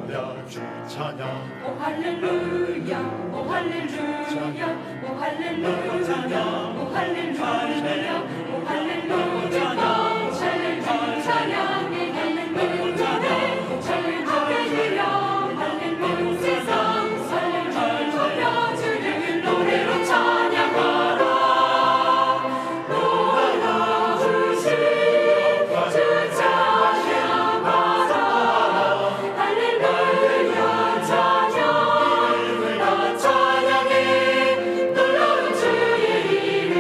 올려 주 찬양. 오 할렐루야 오 할렐루야 오 할렐루야 오 할렐루야 오 할렐루야 찬양해 할렐루야 할렐루야 할렐루야 세상 살려주며 주를 노래로 찬양하라. 놀라주신 주 찬양하라. 할렐루야 찬양 나 찬양해 놀라운 주의 이름.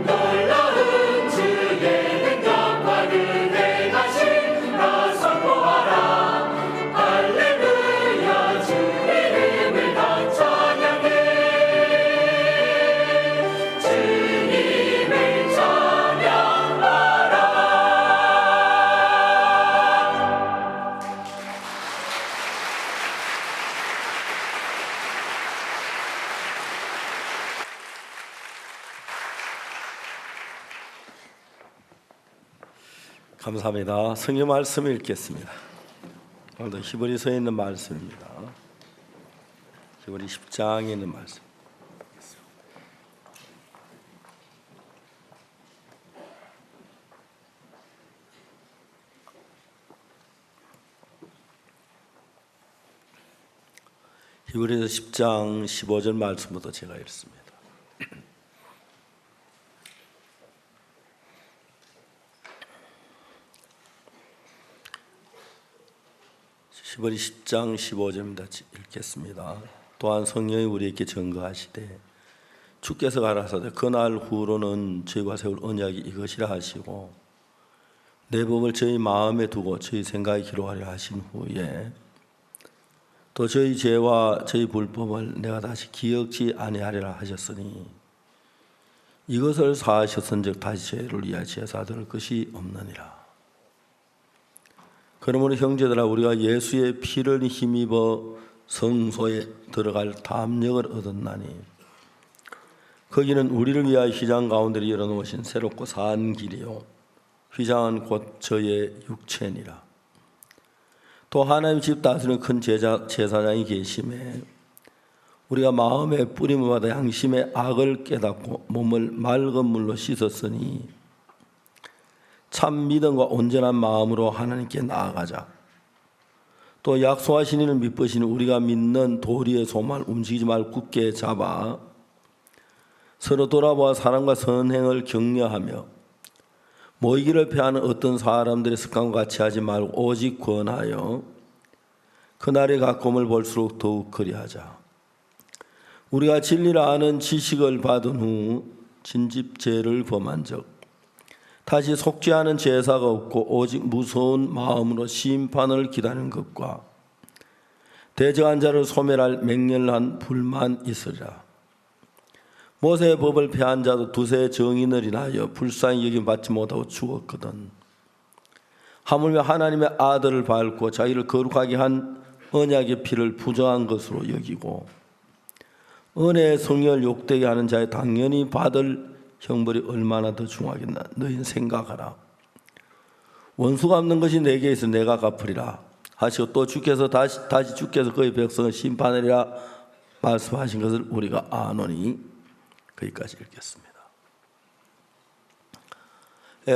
놀라운 주의 능력과 은혜 가신 나 선포하라. 할렐루야 주 이름을 다 찬양해. 주님을 찬양하라. 감사합니다. 성경 말씀을 읽겠습니다. 오늘도 히브리서에 있는 말씀입니다. 히브리 10장에 있는 말씀. 히브리서 10장 15절 말씀부터 제가 읽습니다. 히브리 10장 15절입니다. 읽겠습니다. 또한 성령이 우리에게 증거하시되 주께서 가라사대 그날 후로는 저희와 세울 언약이 이것이라 하시고 내 법을 저희 마음에 두고 저희 생각에 기록하려 하신 후에 또 저희 죄와 저희 불법을 내가 다시 기억지 아니하리라 하셨으니 이것을 사하셨은즉 다시 죄를 위하여 제사 드릴 것이 없느니라. 그러므로 형제들아 우리가 예수의 피를 힘입어 성소에 들어갈 담력을 얻었나니 거기는 우리를 위하여 휘장 가운데를 열어놓으신 새롭고 산 길이요 휘장은 곧 저의 육체니라. 또 하나님 집 다스리는 큰 제사장이 계심에 우리가 마음의 뿌림을 받아 양심의 악을 깨닫고 몸을 맑은 물로 씻었으니 참 믿음과 온전한 마음으로 하나님께 나아가자. 또 약속하신 이를 믿으시는 우리가 믿는 도리의 소망을 움직이지 말고 굳게 잡아 서로 돌아보아 사랑과 선행을 격려하며 모이기를 피하는 어떤 사람들의 습관과 같이 하지 말고 오직 권하여 그날의 가까움을 볼수록 더욱 그리하자. 우리가 진리를 아는 지식을 받은 후 진집죄를 범한 적 다시 속지 않은 제사가 없고 오직 무서운 마음으로 심판을 기다리는 것과 대적한 자를 소멸할 맹렬한 불만 있으리라. 모세의 법을 폐한 자도 두세 정인을 인하여 불쌍히 여김 받지 못하고 죽었거든. 하물며 하나님의 아들을 밟고 자기를 거룩하게 한 언약의 피를 부정한 것으로 여기고 은혜의 성령을 욕되게 하는 자의 당연히 받을 형벌이 얼마나 더 중하겠나. 너희는 생각하라. 원수가 없는 것이 내게 있어 내가 갚으리라 하시고 또 주께서 다시 주께서 그의 백성을 심판하리라 말씀하신 것을 우리가 아노니. 거기까지 읽겠습니다.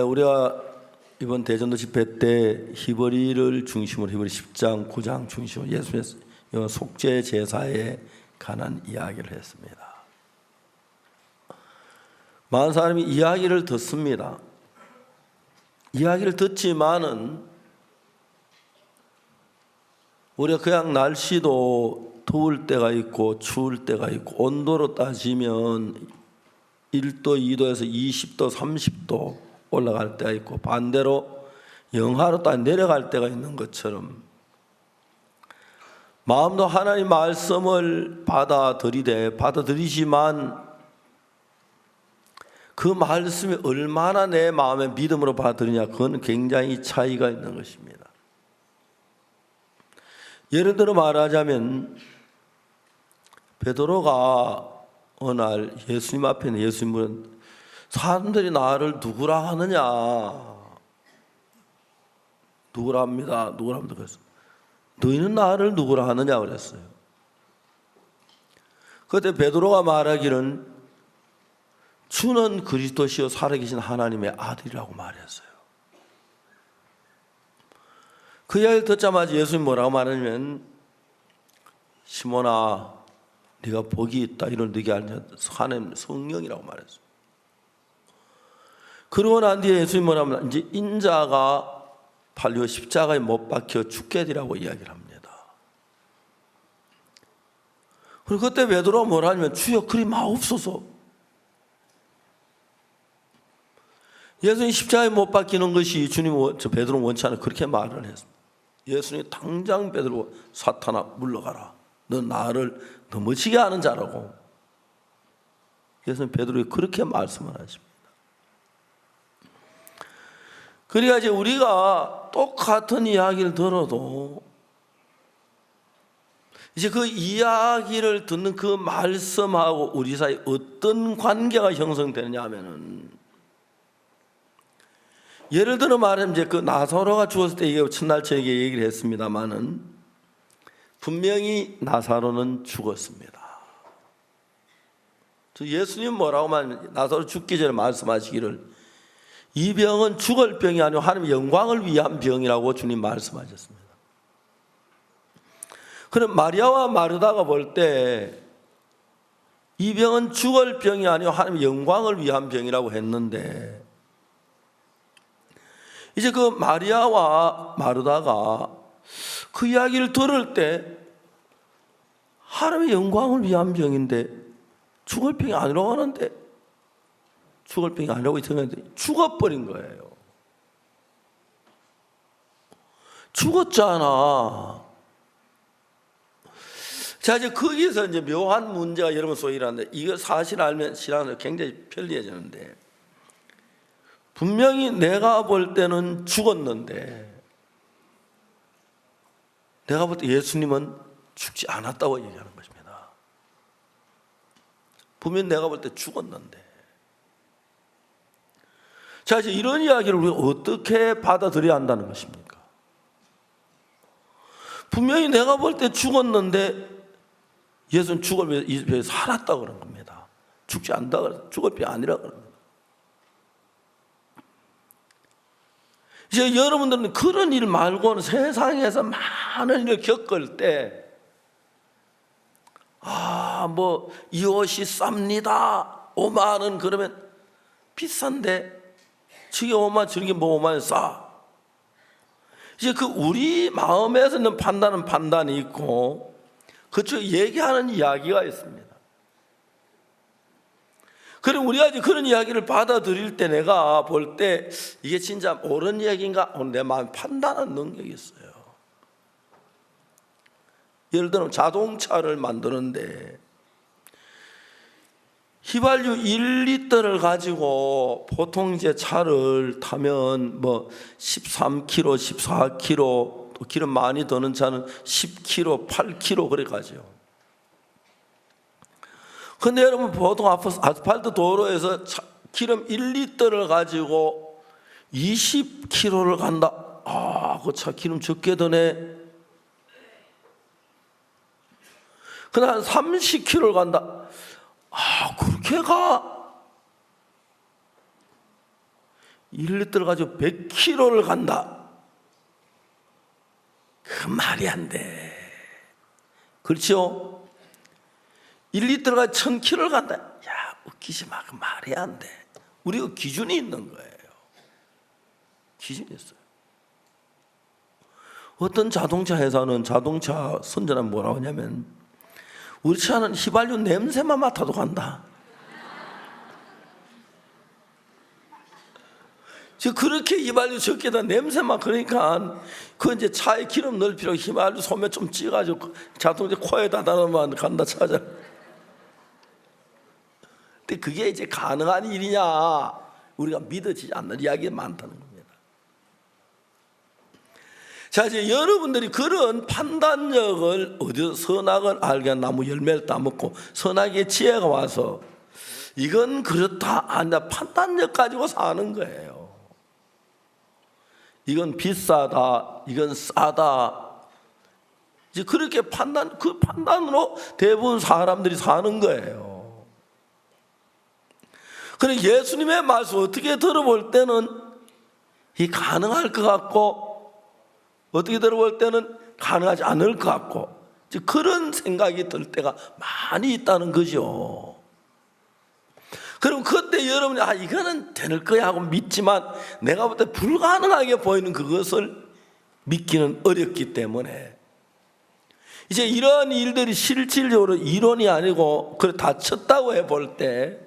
우리가 이번 대전도 집회 때 히브리를 중심으로 히브리 10장 9장 중심으로 예수의 속죄 제사에 관한 이야기를 했습니다. 많은 사람이 이야기를 듣습니다. 이야기를 듣지만은 우리가 그냥 날씨도 더울 때가 있고 추울 때가 있고 온도로 따지면 1도, 2도에서 20도, 30도 올라갈 때가 있고 반대로 영하로 따 내려갈 때가 있는 것처럼 마음도 하나님 말씀을 받아들이지만 그 말씀이 얼마나 내 마음에 믿음으로 받아들이냐, 그건 굉장히 차이가 있는 것입니다. 예를 들어 말하자면 베드로가 어느 날 예수님 앞에 있는 예수님은 사람들이 나를 누구라 하느냐, 누구라 합니다. 누구라 합니다. 그래서 너희는 나를 누구라 하느냐 그랬어요. 그때 베드로가 말하기는 주는 그리스도시요 살아계신 하나님의 아들이라고 말했어요. 그 이야기를 듣자마자 예수님이 뭐라고 말하냐면 시몬아 네가 복이 있다. 이를 네게 알냐 하나님 성령이라고 말했어요. 그러고 난 뒤에 예수님이 뭐라고 하면 이제 인자가 팔려 십자가에 못 박혀 죽게 되라고 이야기를 합니다. 그리고 그때 베드로가 뭐라 하냐면 주여 그리 마옵소서. 예수님 십자가에 못 박히는 것이 주님 베드로 원치 않아 그렇게 말을 했습니다. 예수님이 당장 베드로 사탄아 물러가라. 너 나를 더 멋지게 하는 자라고. 예수님 베드로에게 그렇게 말씀을 하십니다. 그러니까 이제 우리가 똑같은 이야기를 들어도 이제 그 이야기를 듣는 그 말씀하고 우리 사이 어떤 관계가 형성되느냐 하면은 예를 들어 말하면 이제 그 나사로가 죽었을 때 이게 첫날 저에게 얘기를 했습니다만은 분명히 나사로는 죽었습니다. 예수님 뭐라고 말하면 나사로 죽기 전에 말씀하시기를 이 병은 죽을 병이 아니고 하나님의 영광을 위한 병이라고 주님 말씀하셨습니다. 그럼 마리아와 마르다가 볼 때 이 병은 죽을 병이 아니고 하나님의 영광을 위한 병이라고 했는데 이제 그 마리아와 마르다가 그 이야기를 들을 때 하나님의 영광을 위한 병인데 죽을 병이 아니라고 하는데 죽을 병이 아니라고 생각했는데 죽어버린 거예요. 죽었잖아. 자, 이제 거기서 이제 묘한 문제가 여러분 소위 일하는데 이거 사실 알면 신앙은 굉장히 편리해지는데 분명히 내가 볼 때는 죽었는데 내가 볼 때 예수님은 죽지 않았다고 얘기하는 것입니다. 분명히 내가 볼 때 죽었는데 자, 이제 이런 이야기를 우리가 어떻게 받아들여야 한다는 것입니까? 분명히 내가 볼 때 죽었는데 예수는 죽을 위해 살았다고 그런 겁니다. 죽지 않다 그래서 죽을 게 아니라 그럽니다. 이제 여러분들은 그런 일 말고는 세상에서 많은 일을 겪을 때 이 옷이 쌉니다. 5만 원 그러면 비싼데 저게 5만 저게 뭐 5만 원 싸. 이제 그 우리 마음에서 있는 판단은 판단이 있고 그쪽 얘기하는 이야기가 있습니다. 그럼 우리가 이제 그런 이야기를 받아들일 때 내가 볼 때 이게 진짜 옳은 이야기인가 내 마음 판단하는 능력이 있어요. 예를 들면 자동차를 만드는데 휘발유 1리터를 가지고 보통 이제 차를 타면 뭐 13km, 14km 또 기름 많이 드는 차는 10km, 8km 그래 가죠. 근데 여러분 보통 아스팔트 도로에서 기름 1리터를 가지고 20km를 간다. 그 차 기름 적게 드네. 근데 한 30km를 간다. 그렇게 가. 1리터를 가지고 100km를 간다. 그 말이 안 돼. 그렇죠? 1리터를 가지고 1000km를 간다. 야, 웃기지 마. 그 말이 안 돼. 우리가 기준이 있는 거예요. 기준이 있어요. 어떤 자동차 회사는 자동차 선전하면 뭐라고 하냐면 우리 차는 휘발유 냄새만 맡아도 간다. 그렇게 휘발유 적게다 냄새만 그러니까 그 이제 차에 기름 넣을 필요 없고 휘발유 소매 좀 찌가지고 자동차 코에다 달아놓으면 간다 찾아. 근데 그게 이제 가능한 일이냐? 우리가 믿어지지 않는 이야기가 많다는 겁니다. 자, 이제 여러분들이 그런 판단력을 어디서 선악을 알게 나무 열매를 따먹고 선악의 지혜가 와서 이건 그렇다 아니다 판단력 가지고 사는 거예요. 이건 비싸다, 이건 싸다. 이제 그렇게 그 판단으로 대부분 사람들이 사는 거예요. 그래 예수님의 말씀 어떻게 들어볼 때는 이 가능할 것 같고 어떻게 들어볼 때는 가능하지 않을 것 같고 그런 생각이 들 때가 많이 있다는 거죠. 그럼 그때 여러분이 이거는 될 거야 하고 믿지만 내가 볼 때 불가능하게 보이는 그것을 믿기는 어렵기 때문에 이제 이러한 일들이 실질적으로 이론이 아니고 그래 다쳤다고 해볼 때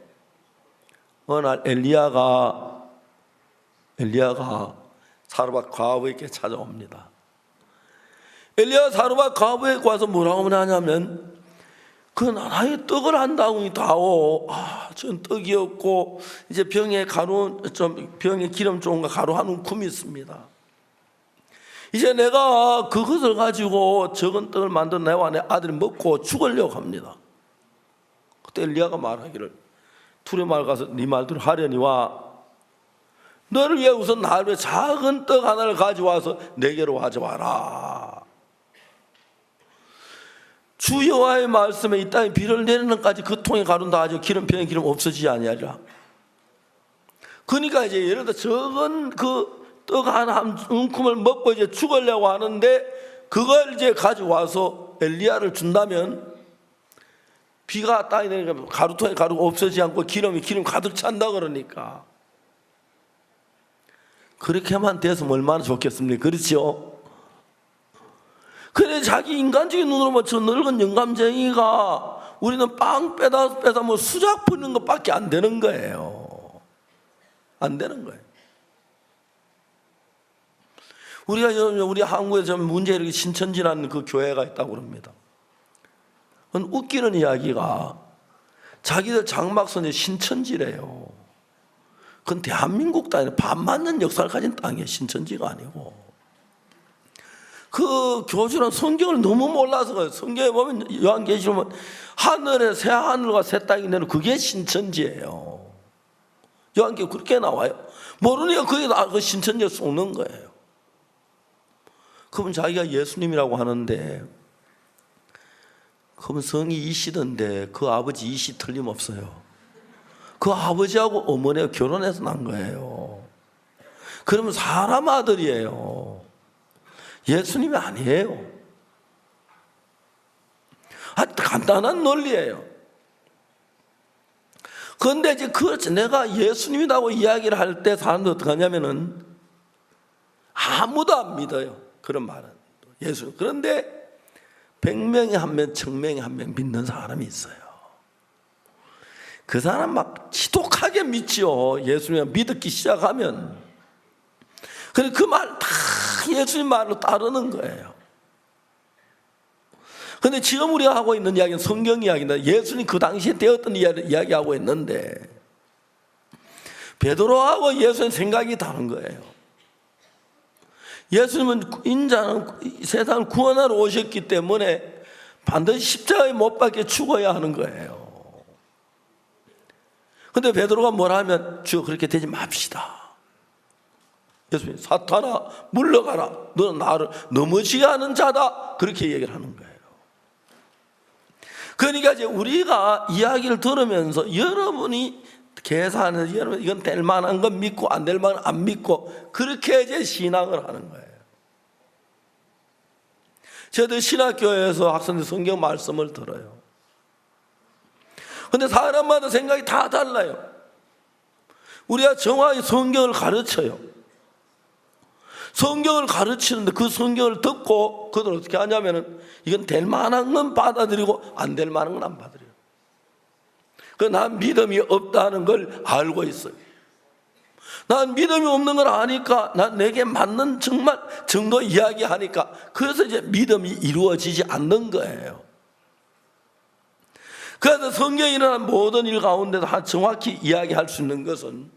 어느 날 엘리야가 사르밧 과부에게 찾아옵니다. 엘리야가 사르밧 과부에게 와서 뭐라고 하냐면 그 나라에 떡을 한 다웅이 다오. 전 떡이 없고 이제 병에 기름 좋은 거 가루 한 움큼이 있습니다. 이제 내가 그것을 가지고 적은 떡을 만든 내와 내 아들이 먹고 죽으려고 합니다. 그때 엘리야가 말하기를 투레 마을 가서 네 말대로 하려니와 너를 위해 우선 나를 위해 작은 떡 하나를 가져와서 내게로 가져와라. 주 여호와의 말씀에 이 땅에 비를 내리는 까지 그 통에 가루는 다 하죠. 병에 기름 없어지지 아니하리라. 그러니까 이제 예를 들어 적은 그 떡 한 움큼을 먹고 이제 죽으려고 하는데 그걸 이제 가져와서 엘리야를 준다면 비가 땅에 내리니까 가루통에 가루가 없어지지 않고 기름 가득 찬다 그러니까 그렇게만 됐으면 얼마나 좋겠습니까? 그렇죠? 그래 자기 인간적인 눈으로 뭐 저 늙은 영감쟁이가 우리는 빵 빼다 뭐 수작 부리는 것밖에 안 되는 거예요. 안 되는 거예요. 우리 한국에 좀 문제 이렇게 신천지라는 그 교회가 있다고 그럽니다. 웃기는 이야기가 자기들 장막선이 신천지래요. 그건 대한민국 땅에 밥 맞는 역사를 가진 땅이에요. 신천지가 아니고. 그 교주는 성경을 너무 몰라서 그래요. 성경에 보면 요한계시록 하늘에 새 하늘과 새 땅이 내는 그게 신천지예요. 요한계시록 그렇게 나와요. 모르니까 그게 그 신천지에 속는 거예요. 그러면 자기가 예수님이라고 하는데 그러면 성이 이시던데 그 아버지 이시 틀림없어요. 그 아버지하고 어머니가 결혼해서 난 거예요. 그러면 사람 아들이에요. 예수님이 아니에요. 간단한 논리예요. 그런데 이제 내가 예수님이라고 이야기를 할 때 사람들 어떻게 하냐면은 아무도 안 믿어요. 그런 말은 예수. 그런데 100명에 한 명, 1000명에 한 명 믿는 사람이 있어요. 그 사람 막 지독하게 믿죠. 예수님 믿기 시작하면. 그래 그 말 다 예수님 말로 따르는 거예요. 그런데 지금 우리가 하고 있는 이야기는 성경 이야기인데 예수님 그 당시에 되었던 이야기하고 있는데 베드로하고 예수님 생각이 다른 거예요. 예수님은 인자는 세상을 구원하러 오셨기 때문에 반드시 십자가에 못 박혀 죽어야 하는 거예요. 그런데 베드로가 뭐라 하면 주여 그렇게 되지 맙시다. 예수님 사탄아 물러가라. 너는 나를 넘어지게 하는 자다. 그렇게 얘기를 하는 거예요. 그러니까 이제 우리가 이야기를 들으면서 여러분이 계산해서 여러분 이건 될 만한 건 믿고 안 될 만한 안 믿고 그렇게 이제 신앙을 하는 거예요. 저도 신학교에서 학생들 성경 말씀을 들어요. 그런데 사람마다 생각이 다 달라요. 우리가 정확히 성경을 가르쳐요. 성경을 가르치는데 그 성경을 듣고 그들은 어떻게 하냐면은 이건 될 만한 건 받아들이고 안 될 만한 건 안 받아들여요. 난 믿음이 없다는 걸 알고 있어요. 난 믿음이 없는 걸 아니까 난 내게 맞는 정말 정도 이야기하니까 그래서 이제 믿음이 이루어지지 않는 거예요. 그래서 성경에 일어난 모든 일 가운데서 정확히 이야기할 수 있는 것은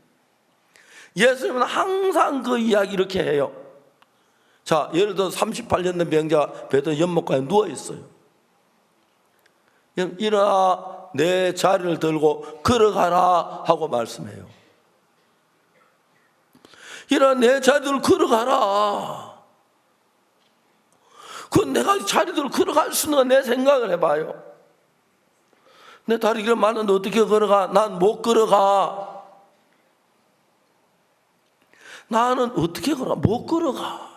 예수님은 항상 그 이야기 이렇게 해요. 자, 예를 들어 38년 된 병자가 베드로 연못가에 누워 있어요. 일어나 내 자리를 들고 걸어가라 하고 말씀해요. 이런 내 자리들 걸어가라. 그건 내가 자리들 걸어갈 수 있는 건 내 생각을 해봐요. 내 다리 길 많은데 어떻게 걸어가? 난 못 걸어가. 나는 어떻게 걸어가? 못 걸어가.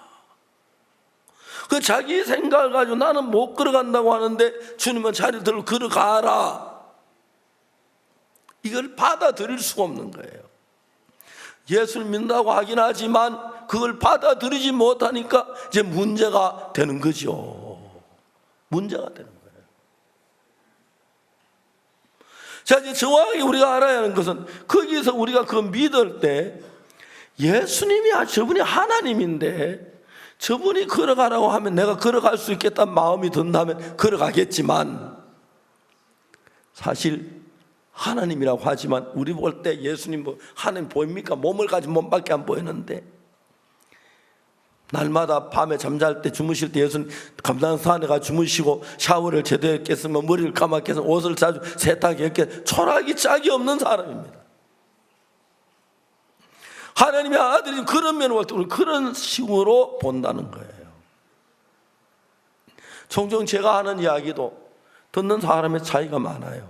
그 자기 생각을 가지고 나는 못 걸어간다고 하는데 주님은 자리들 걸어가라. 이걸 받아들일 수가 없는 거예요. 예수를 믿는다고 하긴 하지만 그걸 받아들이지 못하니까 이제 문제가 되는 거죠. 문제가 되는 거예요. 자, 이제 정확하게 우리가 알아야 하는 것은 거기서 우리가 그 믿을 때 예수님이 저분이 하나님인데 저분이 걸어가라고 하면 내가 걸어갈 수 있겠다는 마음이 든다면 걸어가겠지만 사실 하나님이라고 하지만 우리 볼 때 예수님 하나님 보입니까? 몸을 가진 몸밖에 안 보이는데 날마다 밤에 잠잘 때 주무실 때 예수님 감람산에 가 주무시고 샤워를 제대로 했겠으면 머리를 감았게 해서 옷을 자주 세탁했겠 초라하기 짝이 없는 사람입니다. 하나님의 아들이 그런 면을 볼 때 우리 그런 식으로 본다는 거예요. 종종 제가 하는 이야기도 듣는 사람의 차이가 많아요.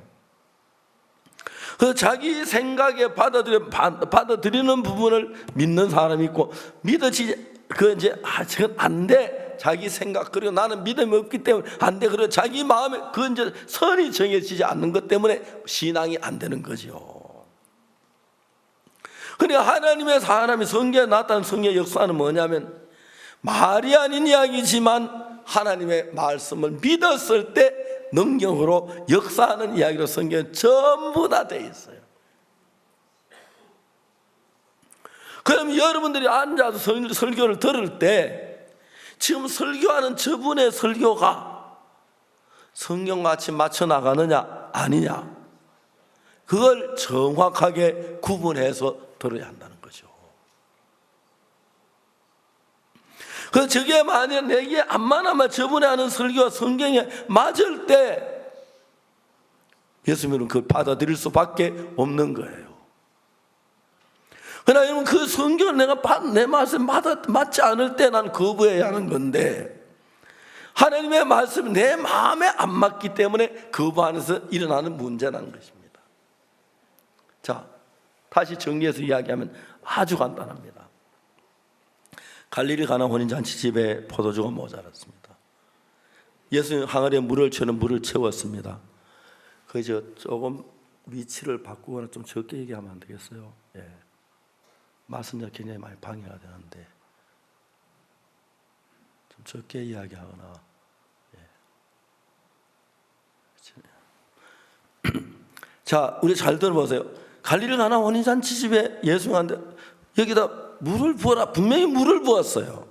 그래서 자기 생각에 받아들이는 부분을 믿는 사람이 있고 믿어지지 저건 안 돼. 자기 생각 그리고 나는 믿음이 없기 때문에 안 돼. 그리고 자기 마음에 그건 이제 선이 정해지지 않는 것 때문에 신앙이 안 되는 거죠. 그러니까 하나님의 사람이 성경에 나타난 성경의 역사는 뭐냐면 말이 아닌 이야기지만 하나님의 말씀을 믿었을 때 능력으로 역사하는 이야기로 성경에 전부 다 돼 있어요. 그럼 여러분들이 앉아서 설교를 들을 때 지금 설교하는 저분의 설교가 성경같이 맞춰 나가느냐 아니냐 그걸 정확하게 구분해서 들어야 한다는 거죠. 그래서 저게 만약 내게 암만 저분이 하는 설교가 성경에 맞을 때 예수님은 그걸 받아들일 수밖에 없는 거예요. 그러나 여러분 그 성경을 내가 내 말씀 맞지 않을 때 난 거부해야 하는 건데 하나님의 말씀이 내 마음에 안 맞기 때문에 거부하면서 일어나는 문제라는 것입니다. 자, 다시 정리해서 이야기하면 아주 간단합니다. 갈릴리 가나 혼인잔치 집에 포도주가 모자랐습니다. 예수님 항아리에 물을 채웠습니다. 그저 조금 위치를 바꾸거나 좀 적게 얘기하면 안 되겠어요? 예. 말씀자 굉장히 많이 방해가 되는데 좀 적게 이야기하거나 예. 자, 우리 잘 들어보세요. 갈릴리 가나 혼인잔치 집에 예수님한테 여기다 물을 부어라. 분명히 물을 부었어요.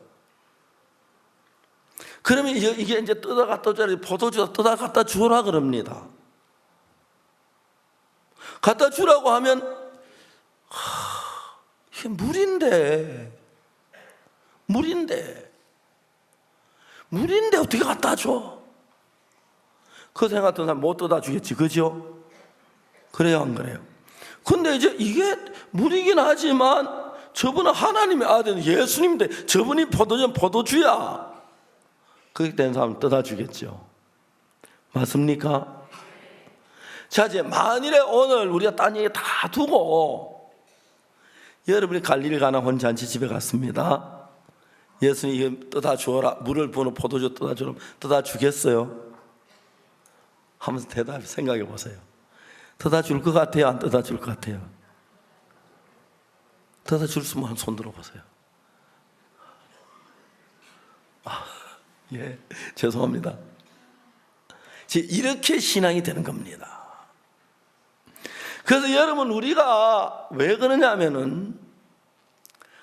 그러면 이게 이제 떠다 갖다 줘야 포도주다 떠다 갖다 주라 그럽니다. 갖다 주라고 하면 이게 물인데 어떻게 갖다 줘? 그 생각했던 사람 못 떠다 주겠지, 그죠? 그래요, 안 그래요? 근데 이제 이게 물이긴 하지만 저분은 하나님의 아들 예수님인데 저분이 포도주야. 그렇게 된 사람은 떠다 주겠죠. 맞습니까? 자, 이제 만일에 오늘 우리가 딴 얘기 다 두고 여러분이 갈릴리 가나 혼인잔치 집에 갔습니다. 예수님 떠다 주어라. 물을 부는 포도주 떠다 주라. 떠다 주겠어요? 하면서 대답 생각해 보세요. 떠다 줄 것 같아요? 안 떠다 줄 것 같아요? 떠다 줄 수 있으면 손 들어보세요. 예, 죄송합니다. 이렇게 신앙이 되는 겁니다. 그래서 여러분 우리가 왜 그러냐면은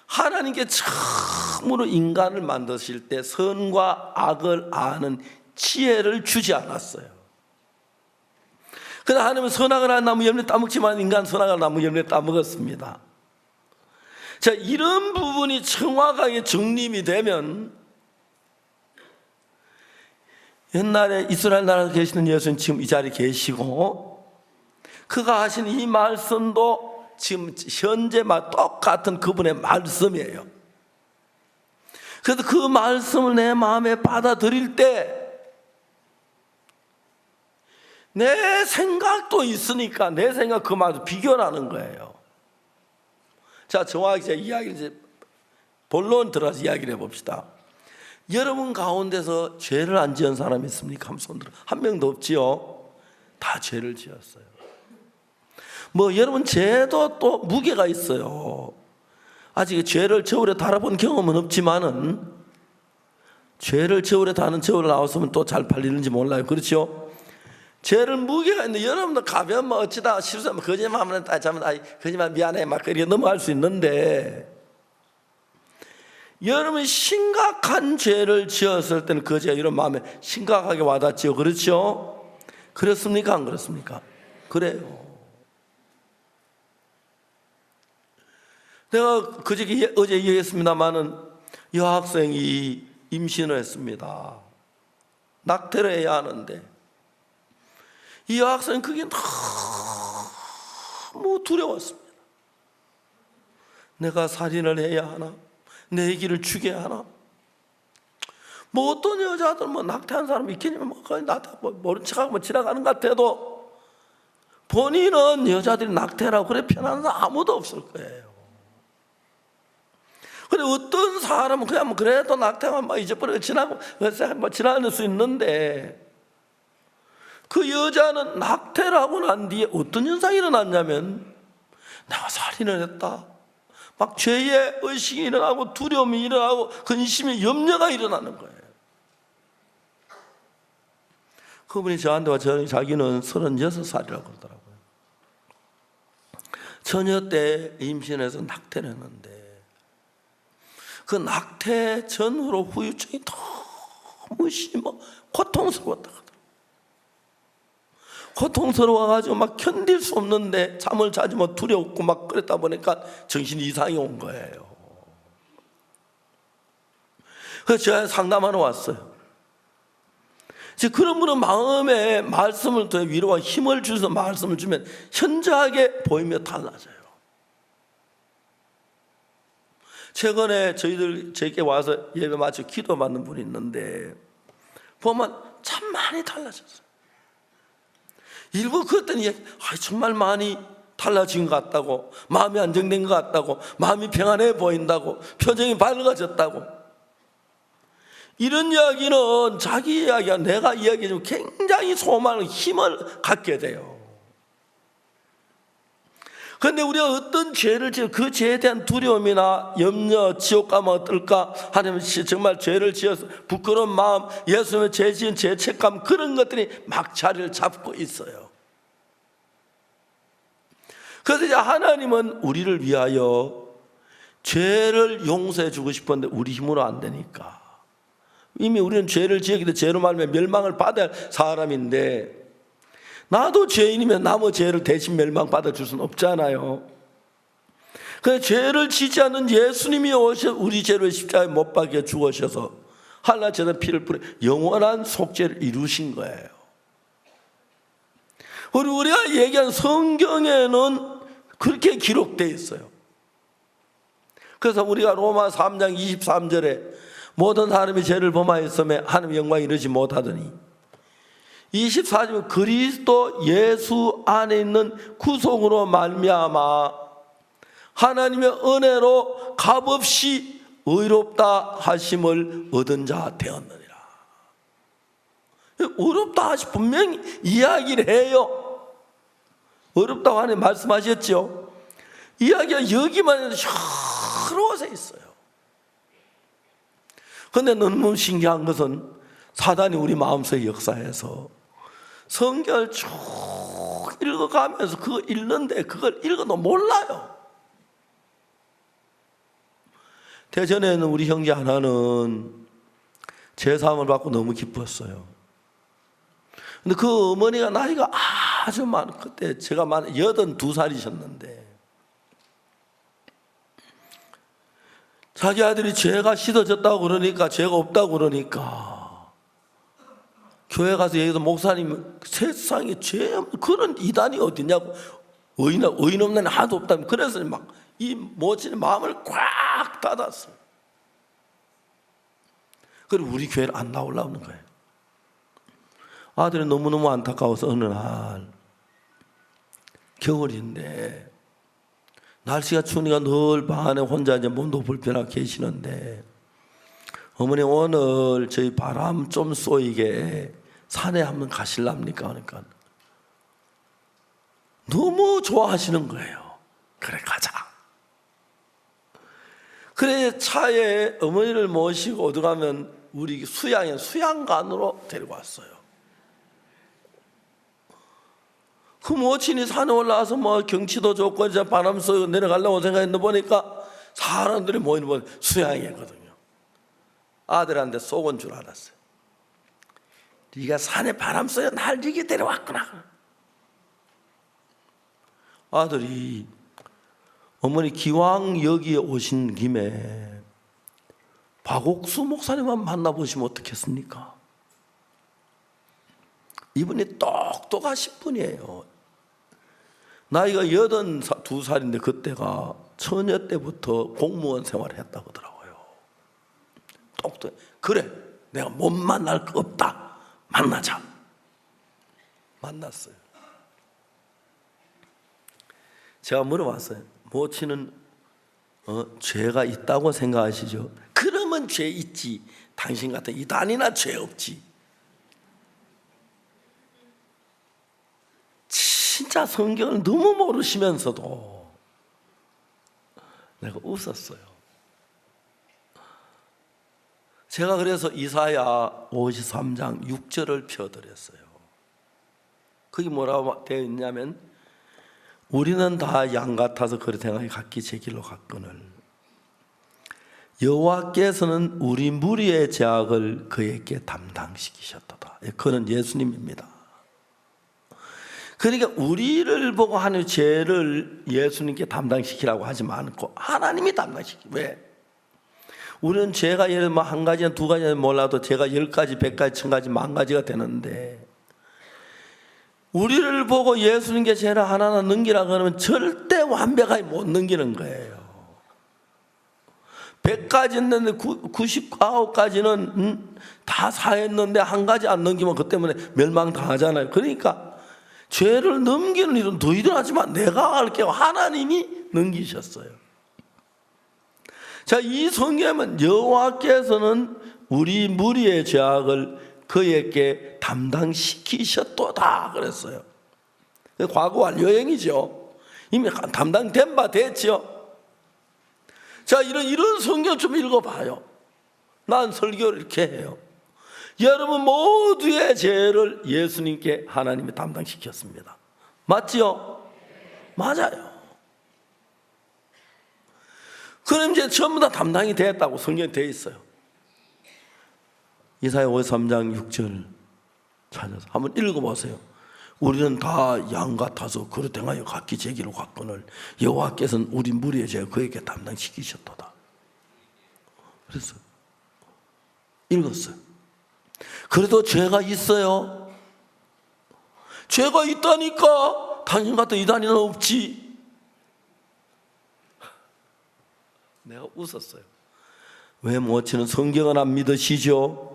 하나님께 처음으로 인간을 만드실 때 선과 악을 아는 지혜를 주지 않았어요. 그러나 하나님은 선악을 아는 나무 열매 따먹지만 인간 선악을 아는 나무 열매 따먹었습니다. 자, 이런 부분이 정확하게 정립이 되면 옛날에 이스라엘 나라에 계시는 예수님 지금 이 자리에 계시고 그가 하신 이 말씀도 지금 현재 똑같은 그분의 말씀이에요. 그래서 그 말씀을 내 마음에 받아들일 때 내 생각도 있으니까 내 생각 그 말을 비교하는 거예요. 자, 정확히 제 이야기를 이제 본론 들어서 이야기를 해봅시다. 여러분 가운데서 죄를 안 지은 사람이 있습니까? 한번 손 들어. 한 명도 없지요? 다 죄를 지었어요. 뭐 여러분 죄도 또 무게가 있어요. 아직 죄를 저울에 달아본 경험은 없지만은 죄를 저울에 다는 저울 나왔으면 또 잘 팔리는지 몰라요. 그렇죠? 죄를 무게가 있는데 여러분도 가벼운 뭐 어찌다 실수하면 거짓말하면 거짓말 미안해 막 그렇게 넘어갈 수 있는데 여러분이 심각한 죄를 지었을 때는 그 죄가 이런 마음에 심각하게 와닿지요. 그렇죠? 그렇습니까? 안 그렇습니까? 그래요. 내가 어제 얘기했습니다마는 여학생이 임신을 했습니다. 낙태를 해야 하는데 이 여학생은 그게 너무 두려웠습니다. 내가 살인을 해야 하나? 내 아기를 죽여야 하나? 뭐 어떤 여자들 뭐 낙태한 사람 있겠지만 뭐 거의 모른 척하고 뭐 지나가는 것 같아도 본인은 여자들이 낙태라고 그래 편한 사람 아무도 없을 거예요. 근데 어떤 사람은 그냥 뭐 그래도 낙태만 막 잊어버리고 지나고 뭐 지나갈 수 있는데 그 여자는 낙태를 하고 난 뒤에 어떤 현상이 일어났냐면 내가 살인을 했다. 막 죄의 의식이 일어나고 두려움이 일어나고 근심이 염려가 일어나는 거예요. 그분이 저한테 와 자기는 36살이라고 그러더라고요. 처녀 때 임신해서 낙태를 했는데 그 낙태 전후로 후유증이 너무 심어 고통스러웠다. 고통스러워가지고 막 견딜 수 없는데 잠을 자지 못 두렵고 막 그랬다 보니까 정신 이상이 온 거예요. 그래서 제가 상담하러 왔어요. 그런 분은 마음에 말씀을 더 위로와 힘을 주셔서 말씀을 주면 현저하게 보이며 달라져요. 최근에 저희들 제게 와서 예배 마쳐 기도 받는 분이 있는데 보면 참 많이 달라졌어요. 일부 그랬더니 정말 많이 달라진 것 같다고, 마음이 안정된 것 같다고, 마음이 평안해 보인다고, 표정이 밝아졌다고. 이런 이야기는 자기 이야기가 내가 이야기해주면 굉장히 소망을 힘을 갖게 돼요. 그런데 우리가 어떤 죄를 지어 그 죄에 대한 두려움이나 염려, 지옥 가면 어떨까 하면 정말 죄를 지어서 부끄러운 마음, 예수님의 죄 지은 죄책감 그런 것들이 막 자리를 잡고 있어요. 그래서 이제 하나님은 우리를 위하여 죄를 용서해 주고 싶었는데 우리 힘으로 안 되니까 이미 우리는 죄를 지었기 때문에 죄로 말하면 멸망을 받아야 할 사람인데 나도 죄인이면 남의 죄를 대신 멸망받아 줄 수는 없잖아요. 그래서 죄를 지지 않는 예수님이 오셔 우리 죄를 십자가에 못 박여 죽으셔서 한낱제단 피를 뿌려 영원한 속죄를 이루신 거예요. 우리가 얘기한 성경에는 그렇게 기록되어 있어요. 그래서 우리가 로마 3장 23절에 모든 사람이 죄를 범하였으며 하나님의 영광을 이루지 못하더니 24절 그리스도 예수 안에 있는 구속으로 말미암아 하나님의 은혜로 값없이 의롭다 하심을 얻은 자 되었느니라. 의롭다 하시 분명히 이야기를 해요. 의롭다고 하나님 말씀하셨죠. 이야기가 여기만 해도 여러 곳에 있어요. 그런데 너무 신기한 것은 사단이 우리 마음속에 역사해서 성경을 쭉 읽어가면서 그거 읽는데 그걸 읽어도 몰라요. 대전에는 우리 형제 하나는 제사함을 받고 너무 기뻤어요. 근데 그 어머니가 나이가 아주 많은 그때 제가 82살이셨는데 자기 아들이 죄가 씻어졌다고 그러니까 죄가 없다고 그러니까 교회 가서 얘기해서 목사님 세상에 죄 그런 이단이 어디냐고 의인 없는 날 하나도 없다면, 그래서 막 이 모친의 마음을 꽉 닫았어요. 그리고 우리 교회를 안 나오려는 거예요. 아들이 너무너무 안타까워서 어느 날 겨울인데 날씨가 추우니까 늘 방 안에 혼자 이제 몸도 불편하게 계시는데, 어머니 오늘 저희 바람 좀 쏘이게 산에 한번 가실랍니까? 그러니까 너무 좋아하시는 거예요. 그래 가자. 그래 차에 어머니를 모시고 어디 가면 우리 수양관으로 데리고 왔어요. 그 모친이 산에 올라와서 뭐 경치도 좋고 이제 바람 쐬고 내려가려고 생각했는데 보니까 사람들이 모이는 건 수양이거든요. 아들한테 속은 줄 알았어요. 네가 산에 바람 쐬어 날 이렇게 데려왔구나. 아들이 어머니 기왕 여기에 오신 김에 박옥수 목사님만 만나보시면 어떻겠습니까? 이분이 똑똑하신 분이에요. 나이가 82살인데 그때가 처녀 때부터 공무원 생활을 했다고 하더라고요. 똑똑해. 그래, 내가 못 만날 거 없다. 만나자. 만났어요. 제가 물어봤어요. 모친은 죄가 있다고 생각하시죠? 그러면 죄 있지. 당신 같은 이단이나 죄 없지. 진짜 성경을 너무 모르시면서도 내가 웃었어요. 제가 그래서 이사야 53장 6절을 펴드렸어요. 그게 뭐라고 되어 있냐면, 우리는 다 양 같아서 그릇 행하여 각기 제 길로 갔거늘 여호와께서는 우리 무리의 죄악을 그에게 담당시키셨도다. 그는 예수님입니다. 그러니까 우리를 보고 하는 죄를 예수님께 담당시키라고 하지 않고 하나님이 담당시키. 왜? 우리는 죄가 예를 들면 한 가지나 두 가지나 몰라도 죄가 10가지, 100가지, 1000가지, 10,000가지가 되는데, 우리를 보고 예수님께 죄를 하나하나 넘기라 그러면 절대 완벽하게 못 넘기는 거예요. 100가지 있는데 99가지는 다 사했는데 한 가지 안 넘기면 그 때문에 멸망당하잖아요. 그러니까 죄를 넘기는 일은 너희들 하지만 내가 할게요. 하나님이 넘기셨어요. 자, 이 성경에는 여호와께서는 우리 무리의 죄악을 그에게 담당시키셨도다 그랬어요. 과거 완료형이죠. 이미 담당된 바 됐죠. 자, 이런 성경 좀 읽어봐요. 난 설교를 이렇게 해요. 여러분 모두의 죄를 예수님께 하나님이 담당시켰습니다. 맞지요? 맞아요. 그럼 이제 전부 다 담당이 됐다고 성경에 되어 있어요. 이사야 53장 6절 찾아서 한번 읽어보세요. 우리는 다 양 같아서 그릇 행하여 각기 제 길로 갔거늘 여호와께서는 우리 무리의 죄를 그에게 담당시키셨도다. 그랬어요. 읽었어요. 그래도 죄가 있어요. 죄가 있다니까 당신 같은 이단이는 없지. 내가 웃었어요. 왜 모치는 성경은 안 믿으시죠?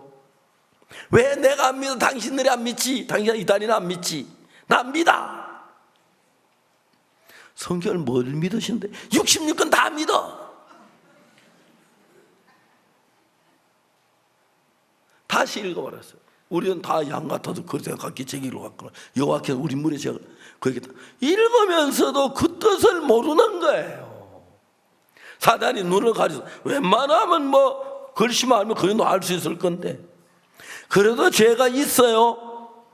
왜 내가 안 믿어? 당신들이 안 믿지? 당신 이단이는 안 믿지? 난 믿어. 성경을 뭘 믿으시는데 66권 다 믿어. 다시 읽어버렸어요. 우리는 다 양 같아도 그릇에 각기 제 길로 갔거나 여호와께서 우리 무리의 죄를 그에게 읽으면서도 그 뜻을 모르는 거예요. 사단이 눈을 가려서 웬만하면 뭐 글씨만 알면 그래도 알 수 있을 건데, 그래도 죄가 있어요.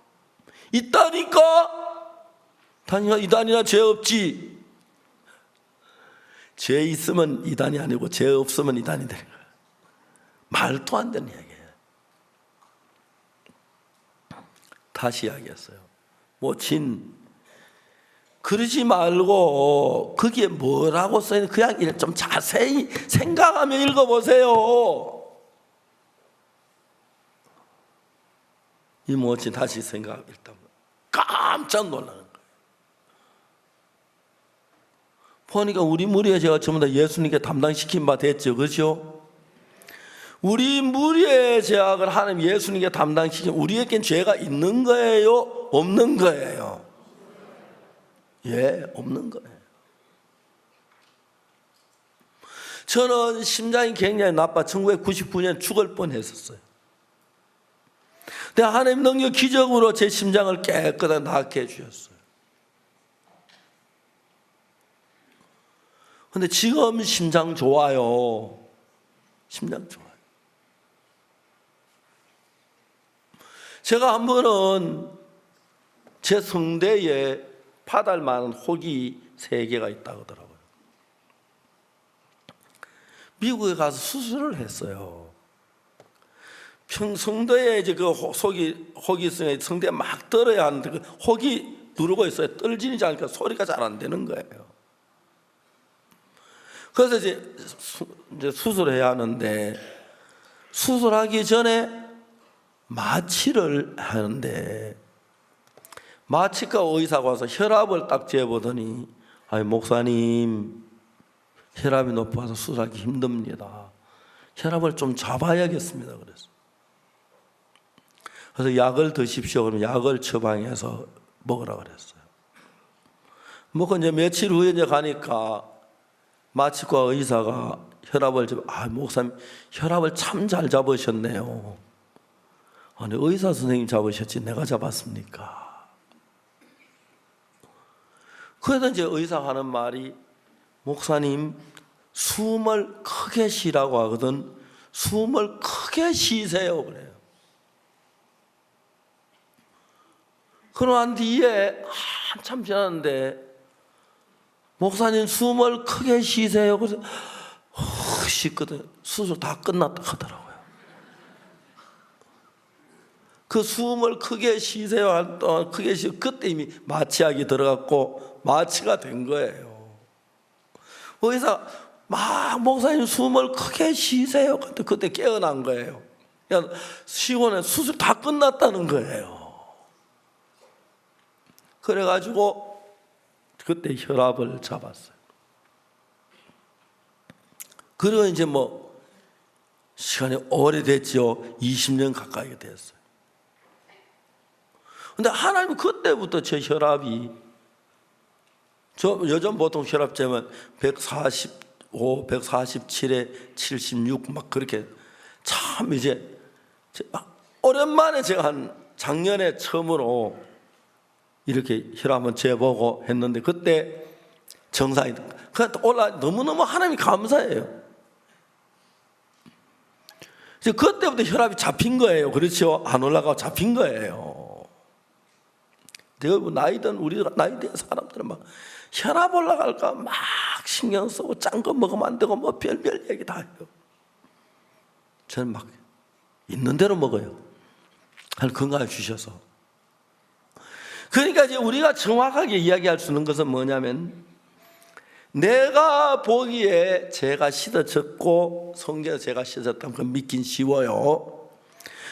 있다니까. 당연히 이단이나 죄 없지. 죄 있으면 이단이 아니고 죄 없으면 이단이 되는 거예요. 말도 안 되는 이야기예요. 다시 이야기했어요. 모친 그러지 말고 거기에 뭐라고 써있는 그냥 좀 자세히 생각하며 읽어보세요. 이 모친 다시 생각 일단 깜짝 놀라는 거예요. 보니까 우리 무리의 죄가 전부 다 예수님께 담당시킨 바 됐죠. 그렇죠? 우리 무리의 죄악을 하나님 예수님께 담당시킨, 우리에겐 죄가 있는 거예요? 없는 거예요? 예, 없는 거예요. 저는 심장이 굉장히 나빠 1999년 죽을 뻔했었어요. 근데 하나님 능력 기적으로 제 심장을 깨끗하게 낫게 해주셨어요. 근데 지금 심장 좋아요. 심장 좋아요. 제가 한 번은 제 성대에 파달 많은 혹이 3개가 있다고 하더라고요. 미국에 가서 수술을 했어요. 성대에 이제 그 혹이 있으면 성대에 막 떨어야 하는데 그 혹이 누르고 있어요. 떨지지 않으니까 소리가 잘 안 되는 거예요. 그래서 이제 수술해야 하는데, 수술하기 전에 마취를 하는데, 마취과 의사가 와서 혈압을 딱 재보더니, 아니 목사님 혈압이 높아서 수술하기 힘듭니다. 혈압을 좀 잡아야겠습니다. 그래서 약을 드십시오. 그러면 약을 처방해서 먹으라 그랬어요. 먹고 이제 며칠 후에 이제 가니까 마취과 의사가 혈압을 목사님 혈압을 참 잘 잡으셨네요. 아니 의사 선생님 잡으셨지 내가 잡았습니까? 그래서 이제 의사가 하는 말이, 목사님 숨을 크게 쉬라고 하거든. 숨을 크게 쉬세요 그래요. 그러한 뒤에 한참 지났는데, 목사님 숨을 크게 쉬세요. 그래서 쉬거든. 수술 다 끝났다 하더라고요. 그 숨을 크게 쉬세요 할 동안 크게 쉬고, 그때 이미 마취약이 들어갔고 마취가 된 거예요. 의사 막 목사님 숨을 크게 쉬세요. 그때 깨어난 거예요. 그냥 쉬고는 수술 다 끝났다는 거예요. 그래가지고 그때 혈압을 잡았어요. 그리고 이제 시간이 오래됐죠. 20년 가까이 됐어요. 근데 하나님 그때부터 제 혈압이, 요즘 보통 혈압 재면 145, 147에 76 막 그렇게, 참 이제 오랜만에 제가 작년에 처음으로 이렇게 혈압 한번 재보고 했는데, 그때 정상이 올라, 너무너무 하나님이 감사해요. 그때부터 혈압이 잡힌 거예요. 그렇죠? 안 올라가고 잡힌 거예요. 여러분 우리 나이 든 사람들은 막 혈압 올라갈까 막 신경 쓰고 짠 거 먹으면 안 되고 별별 얘기 다 해요. 저는 막 있는 대로 먹어요. 하나님 건강을 주셔서. 그러니까 이제 우리가 정확하게 이야기할 수 있는 것은 뭐냐면, 내가 보기에 죄가 씻어졌고 성경에서 죄가 씻어졌다면 그건 믿긴 쉬워요.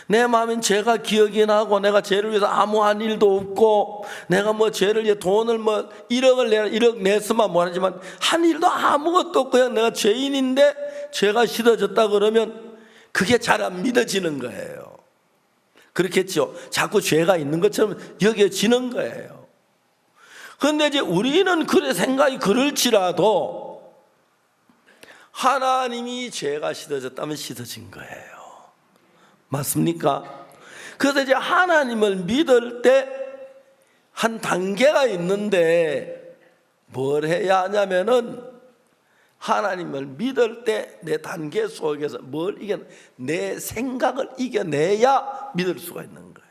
내 마음엔 죄가 기억이 나고 내가 죄를 위해서 아무 한 일도 없고, 내가 죄를 위해 돈을 1억 냈으면 뭐하지만 한 일도 아무것도 없고 그냥 내가 죄인인데 죄가 씻어졌다 그러면 그게 잘 안 믿어지는 거예요. 그렇겠죠. 자꾸 죄가 있는 것처럼 여겨지는 거예요. 그런데 이제 우리는 그래 생각이 그럴지라도 하나님이 죄가 씻어졌다면 씻어진 거예요. 맞습니까? 그래서 이제 하나님을 믿을 때 한 단계가 있는데, 뭘 해야 하냐면은 하나님을 믿을 때 내 단계 속에서 내 생각을 이겨내야 믿을 수가 있는 거예요.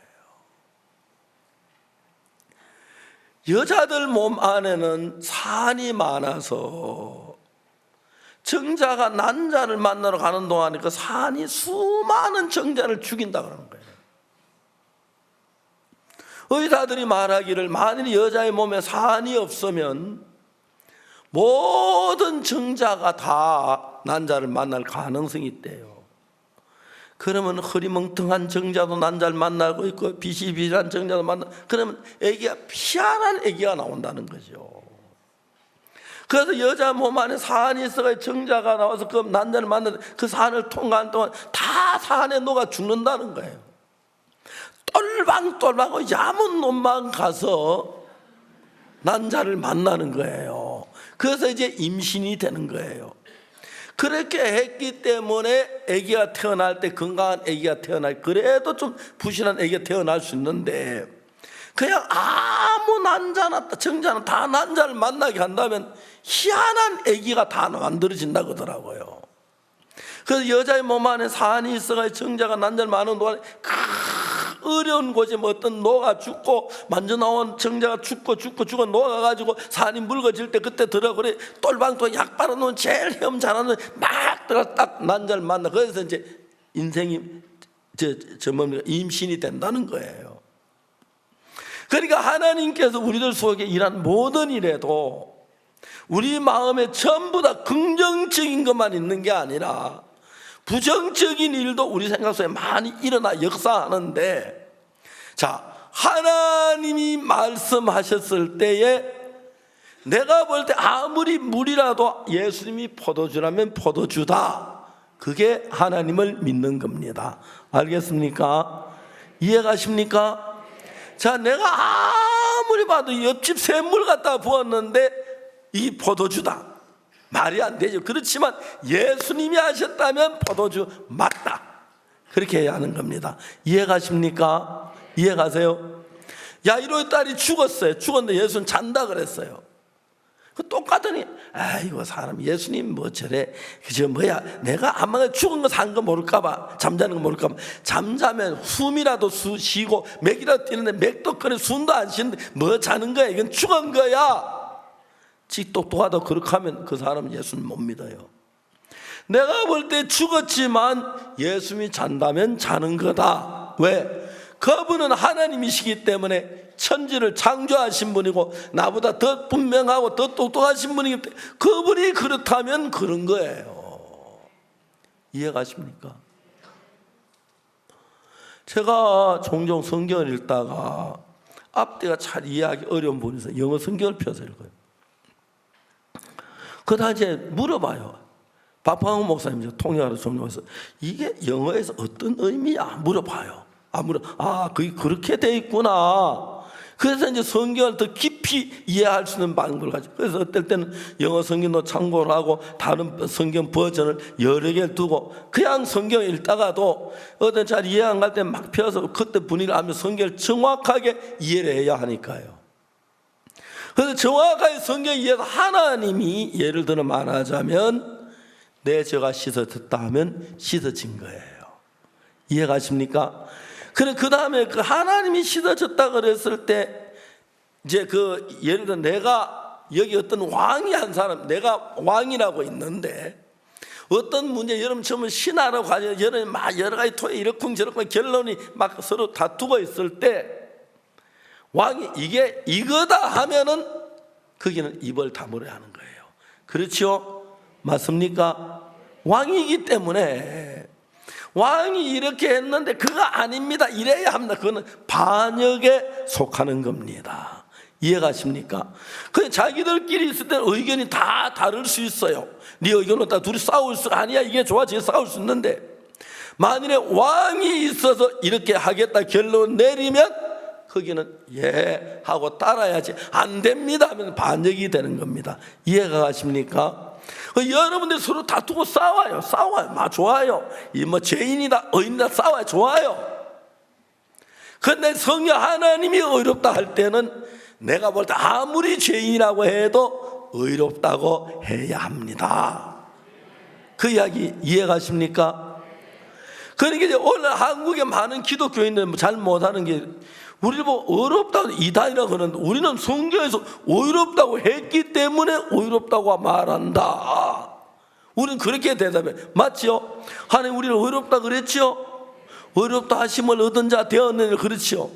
여자들 몸 안에는 산이 많아서 정자가 난자를 만나러 가는 동안에 그 산이 수많은 정자를 죽인다 그러는 거예요. 의사들이 말하기를, 만일 여자의 몸에 산이 없으면 모든 정자가 다 난자를 만날 가능성이 있대요. 그러면 흐리멍텅한 정자도 난자를 만나고 있고 비실비실한 정자도 만나고, 그러면 희한한 아기가 나온다는 거죠. 그래서 여자 몸 안에 사안이 있어가 정자가 나와서 그 난자를 만나는데 그 사안을 통과하는 동안 다 사안에 녹아 죽는다는 거예요. 똘방똘방하고 야문 놈만 가서 난자를 만나는 거예요. 그래서 이제 임신이 되는 거예요. 그렇게 했기 때문에 아기가 태어날 때 건강한 아기가 태어날, 그래도 좀 부실한 아기가 태어날 수 있는데 그냥 아무 난자나 정자나 다 난자를 만나게 한다면 희한한 아기가 다 만들어진다고 하더라고요. 그래서 여자의 몸 안에 사안이 있어가 정자가 난자를 많은 동안에 어려운 곳에 뭐 어떤 노가 죽고 만져 나온 정자가 죽고 녹아가지고 산이 묽어질 때 그때 들어 그래 똘방도 약 바르놓은 제일 혐자라는 막 들어 딱 난자를 만나. 그래서 이제 인생이 임신이 된다는 거예요. 그러니까 하나님께서 우리들 속에 일한 모든 일에도 우리 마음에 전부 다 긍정적인 것만 있는 게 아니라 부정적인 일도 우리 생각 속에 많이 일어나 역사하는데, 자, 하나님이 말씀하셨을 때에 내가 볼 때 아무리 물이라도 예수님이 포도주라면 포도주다, 그게 하나님을 믿는 겁니다. 알겠습니까? 이해가십니까? 자, 내가 아무리 봐도 옆집 샘물 갖다 부었는데 이 포도주다, 말이 안 되죠. 그렇지만 예수님이 하셨다면 포도주 맞다, 그렇게 해야 하는 겁니다. 이해가십니까? 이해가세요? 야이로의 딸이 죽었는데 예수는 잔다 그랬어요. 그 똑같으니 아이고 사람 예수님 뭐 저래 그저 뭐야, 내가 아마 죽은 거 산 거 모를까봐, 잠자는 거 모를까봐, 잠자면 숨이라도 쉬고 맥이라도 뛰는데 맥도 그래 숨도 안 쉬는데 뭐 자는 거야, 이건 죽은 거야. 지 똑똑하다 그렇게 하면 그 사람은 예수님 못 믿어요. 내가 볼 때 죽었지만 예수님이 잔다면 자는 거다. 왜? 그분은 하나님이시기 때문에 천지를 창조하신 분이고 나보다 더 분명하고 더 똑똑하신 분이기 때문에 그분이 그렇다면 그런 거예요. 이해가십니까? 제가 종종 성경을 읽다가 앞뒤가 잘 이해하기 어려운 부분이 있어요. 영어 성경을 펴서 읽어요. 그러다 이제 물어봐요. 박광훈 목사님 통역하러 종료해서 이게 영어에서 어떤 의미야 물어봐요. 그게 그렇게 돼 있구나. 그래서 이제 성경을 더 깊이 이해할 수 있는 방법을 가지고, 그래서 어떨 때는 영어 성경도 참고를 하고 다른 성경 버전을 여러 개를 두고 그냥 성경을 읽다가도 어떤 잘 이해 안 갈 때 막 펴서 그때 분위기를 알면서 성경을 정확하게 이해를 해야 하니까요. 그래서 정확하게 성경 이해해서 하나님이 예를 들어 말하자면 내 죄가 씻어졌다 하면 씻어진 거예요. 이해가십니까? 그 다음에 그 하나님이 씻어졌다 그랬을 때 이제 그 예를 들어 내가 여기 어떤 왕이 한 사람, 내가 왕이라고 있는데 어떤 문제, 여러분 처음에 신하라고 가지고 여러 가지 토에 이렇쿵저렇쿵 결론이 막 서로 다투고 있을 때 왕이 이게 이거다 하면은 거기는 입을 다물어야 하는 거예요. 그렇죠? 맞습니까? 왕이기 때문에 왕이 이렇게 했는데 그거 아닙니다, 이래야 합니다. 그거는 반역에 속하는 겁니다. 이해가십니까? 그 자기들끼리 있을 때 의견이 다 다를 수 있어요. 네 의견은 다 둘이 싸울 수, 아니야 이게 좋아, 저게 싸울 수 있는데 만일에 왕이 있어서 이렇게 하겠다 결론 내리면 거기는 예 하고 따라야지, 안 됩니다 하면 반역이 되는 겁니다. 이해가 가십니까? 여러분들 서로 다투고 싸워요. 좋아요. 이 뭐 죄인이다 의인이다 싸워요. 좋아요. 그런데 성령 하나님이 의롭다 할 때는 내가 볼 때 아무리 죄인이라고 해도 의롭다고 해야 합니다. 그 이야기 이해가십니까? 그러니까 이제 오늘 한국의 많은 기독교인들 잘 못하는 게, 우리를 보고 어렵다고 이단이라고 하는데 우리는 성경에서 어렵다고 했기 때문에 어렵다고 말한다. 우리는 그렇게 대답해. 맞죠? 하나님 우리를 어렵다 그랬죠? 어렵다 하심을 얻은 자 되었느니, 그렇죠?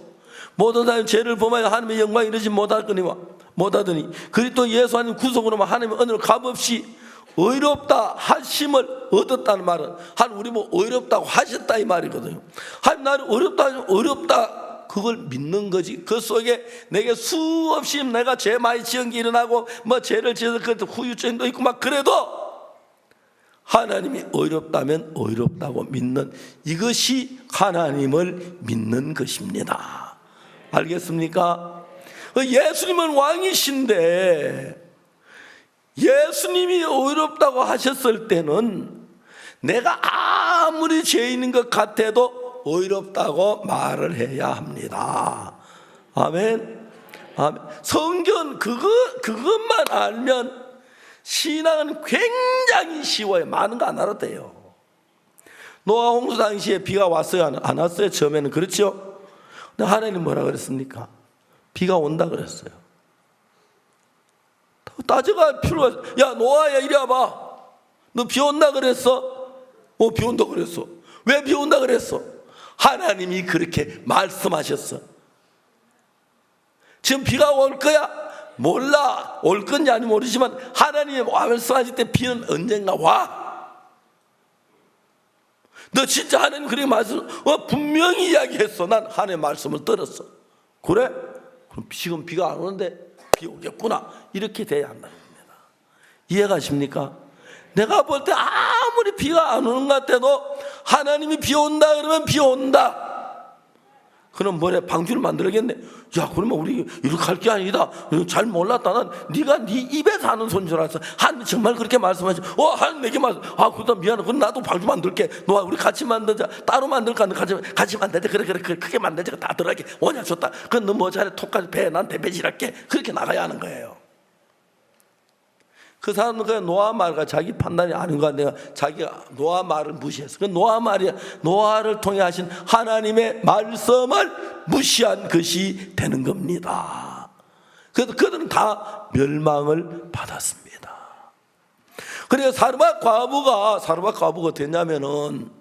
모든 사람이 죄를 범하여 하나님의 영광 이르지 못하더니 그리스도 예수 하나님 구속으로만 하나님의 은혜를 값없이 의롭다 하심을 얻었다는 말은 하나님 우리 뭐 의롭다고 하셨다 이 말이거든요. 하나님 나를 어렵다 그걸 믿는 거지. 그 속에 내게 수없이 내가 죄 많이 지은 게 일어나고 뭐 죄를 지어서 그 후유증도 있고 막 그래도 하나님이 의롭다면 의롭다고 믿는, 이것이 하나님을 믿는 것입니다. 알겠습니까? 예수님은 왕이신데 예수님이 의롭다고 하셨을 때는 내가 아무리 죄인인 것 같아도 의롭다고 말을 해야 합니다. 아멘. 아멘. 성경 그것만 알면 신앙은 굉장히 쉬워요. 많은 거 안 알아도 돼요. 노아 홍수 당시에 비가 왔어요? 안 왔어요? 처음에는. 그렇죠? 근데 하나님 뭐라 그랬습니까? 비가 온다 그랬어요. 따져갈 필요가, 야 노아야 이리 와봐. 너 비 온다 그랬어? 비 온다 그랬어. 왜 비 온다 그랬어? 하나님이 그렇게 말씀하셨어. 지금 비가 올 거야? 몰라. 올 건지 아니면 모르지만 하나님이 말씀하실 때 비는 언젠가 와. 너 진짜 하나님 그렇게 말씀 분명히 이야기했어. 난 하나님의 말씀을 들었어. 그래? 그럼 지금 비가 안 오는데 비 오겠구나. 이렇게 돼야 한다는 겁니다. 이해가십니까? 내가 볼 때 아무리 비가 안 오는 것 같아도 하나님이 비 온다 그러면 비 온다. 그럼 뭐래? 방주를 만들겠네. 야 그러면 우리 이렇게 할 게 아니다. 잘 몰랐다. 난 네가 네 입에서 하는 소리인 줄 알았어. 하나님 정말 그렇게 말씀하지. 하나님 내게 말씀. 그럼 미안해. 그럼 나도 방주 만들게. 너와 우리 같이 만들자. 따로 만들까? 같이 만들자. 그래 크게 만들자. 다 들어가게. 오냐 좋다. 그럼 너 뭐 잘해. 톡까지 배. 난 대배질할게. 그렇게 나가야 하는 거예요. 그 사람은 그냥 노아 말과 자기 판단이 아닌가. 내가 자기가 노아 말을 무시했어. 그 노아 말이야. 노아를 통해 하신 하나님의 말씀을 무시한 것이 되는 겁니다. 그래서 그들은 다 멸망을 받았습니다. 그래서 사르밧 과부가 됐냐면은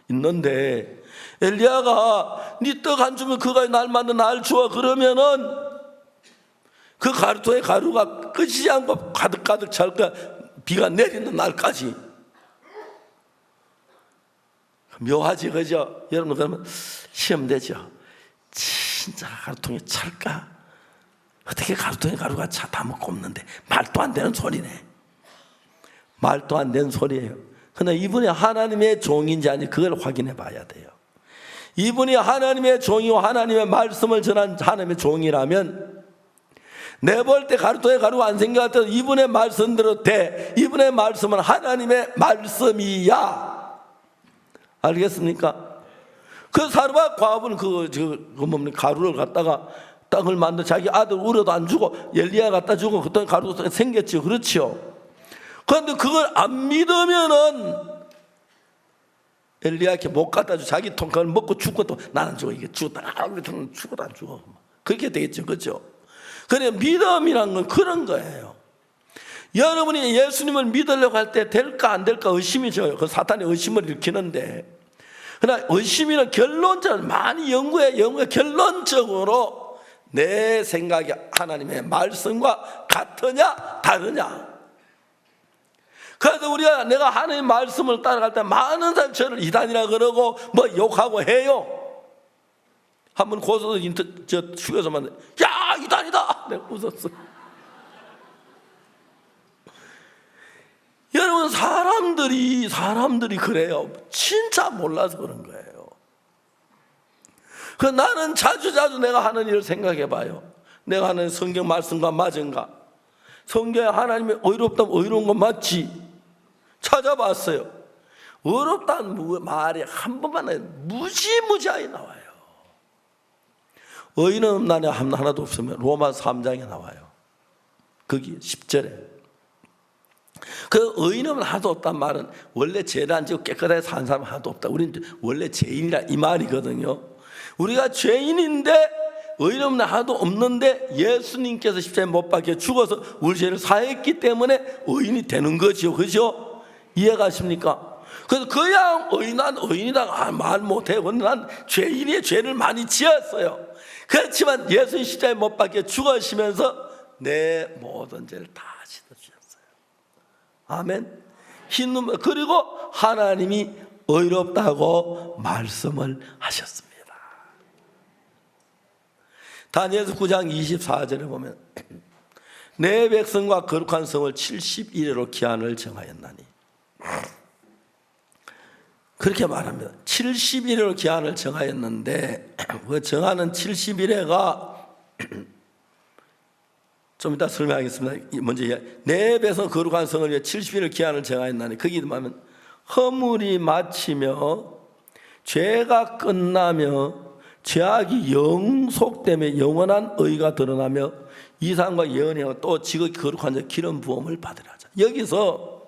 있는데 엘리야가 네 떡 한 주면 그가 날 만든 날 주어 그러면은 그 가루통에 가루가 끄지지 않고 가득가득 찰 거야. 비가 내리는 날까지. 묘하지 그죠? 여러분 그러면 시험되죠. 진짜 가루통에 찰까? 어떻게 가루통에 가루가 차 다 먹고 없는데. 말도 안 되는 소리네. 말도 안 되는 소리예요. 그러나 이분이 하나님의 종인지 아닌지 그걸 확인해 봐야 돼요. 이분이 하나님의 종이고 하나님의 말씀을 전한 하나님의 종이라면 내 볼 때 가루통에 가루가 안 생겨도 이분의 말씀대로 돼. 이분의 말씀은 하나님의 말씀이야. 알겠습니까? 그 사르밧 과부는 가루를 갖다가 땅을 만들 자기 아들 우려도 안 주고 엘리야 갖다 주고 그때 가루가 생겼죠. 그렇죠? 그런데 그걸 안 믿으면은 엘리야께 못 갖다 주. 자기 통 그걸 먹고 죽고 또 나는 죽어. 이게 죽었다. 죽어도 안 죽어. 그렇게 되겠죠. 그렇죠? 그래 믿음이란 건 그런 거예요. 여러분이 예수님을 믿으려고 할 때 될까 안 될까 의심이 져요. 그 사탄이 의심을 일으키는데, 그러나 의심이는 결론적으로 많이 연구해 결론적으로 내 생각이 하나님의 말씀과 같으냐 다르냐. 그래서 내가 하나님의 말씀을 따라갈 때 많은 사람이 저를 이단이라 그러고 뭐 욕하고 해요. 한번 고소도 휴게소만 야 이단이다. 내가 웃었어. 여러분 사람들이 그래요. 진짜 몰라서 그런 거예요. 나는 자주 내가 하는 일을 생각해 봐요. 내가 하는 성경 말씀과 맞은가? 성경에 하나님이 의롭다면 의로운 건 맞지? 찾아봤어요. 의롭다는 말이 한 번만 무지무지하게 나와요. 의인은 없나냐 하나도 없으면 로마 3장에 나와요. 거기 10절에. 그 의인은 하나도 없단 말은 원래 죄를 안 지고 깨끗하게 사는 사람은 하나도 없다. 우리는 원래 죄인이라 이 말이거든요. 우리가 죄인인데 의인은 하나도 없는데 예수님께서 십자가에 못 박혀 죽어서 우리 죄를 사했기 때문에 의인이 되는 거죠. 그죠? 이해가십니까? 그래서 그냥 난 의인이다 말 못해요. 난 죄인의 죄를 많이 지었어요. 그렇지만 예수님 십자가에 못 박혀 죽으시면서 내 모든 죄를 다 씻어주셨어요. 아멘. 흰 눈물. 그리고 하나님이 의롭다고 말씀을 하셨습니다. 다니엘서 9장 24절에 보면 내 백성과 거룩한 성을 70일에로 기한을 정하였나니, 그렇게 말합니다. 70일에로 기한을 정하였는데 그 정하는 70일에가 좀 이따 설명하겠습니다. 먼저 내 백성 거룩한 성을 위해 70일을 기한을 정하였나니, 거기 보면 허물이 마치며 죄가 끝나며 죄악이 영속되며 영원한 의가 드러나며 이상과 예언이와 또 지극히 거룩한 자 기름 부음을 받으라 하자. 여기서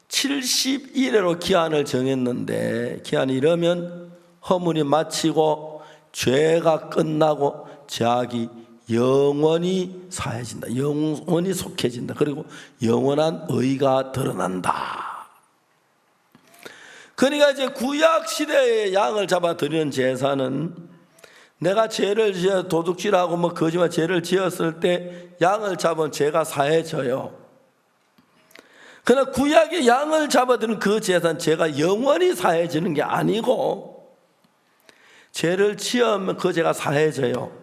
70일에로 기한을 정했는데, 기한이 이러면 허물이 마치고 죄가 끝나고 죄악이 영원히 사해진다, 영원히 속해진다, 그리고 영원한 의가 드러난다. 그러니까 이제 구약 시대의 양을 잡아 드리는 제사는 내가 죄를 지어 도둑질하고 뭐 거짓말 죄를 지었을 때 양을 잡으면 죄가 사해져요. 그러나 구약의 양을 잡아드는 그 제사는 죄가 영원히 사해지는 게 아니고, 죄를 지으면 그 죄가 사해져요.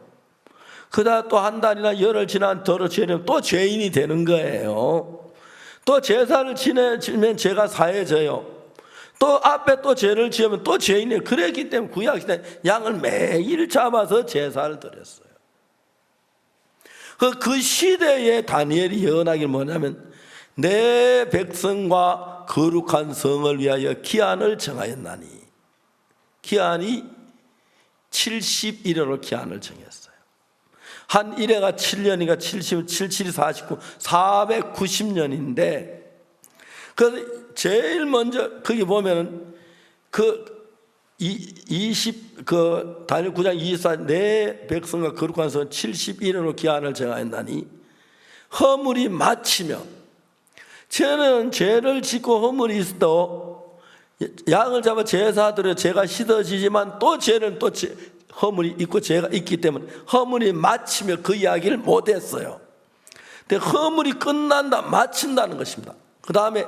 그러다 또 한 달이나 열흘 지난 더러 죄는 또 죄인이 되는 거예요. 또 제사를 지내면 죄가 사해져요. 또 앞에 또 죄를 지으면 또 죄인이에요. 그랬기 때문에 구약시대 양을 매일 잡아서 제사를 드렸어요. 그 시대에 다니엘이 예언하길 뭐냐면 내 백성과 거룩한 성을 위하여 기한을 정하였나니, 기한이 70일으로 기한을 정했어요. 한 일해가 7년이니까 70, 77이 49, 490년인데 그 제일 먼저 거기 보면은 다니엘 9장 24, 내 백성과 거룩한 성은 71일로 기한을 정하였나니 허물이 마치며, 저는 죄를 짓고 허물이 있어도 양을 잡아 제사드려 죄가 씻어지지만 또 죄는 또 허물이 있고 죄가 있기 때문에 허물이 마치며 그 이야기를 못했어요. 근데 허물이 끝난다, 마친다는 것입니다. 그 다음에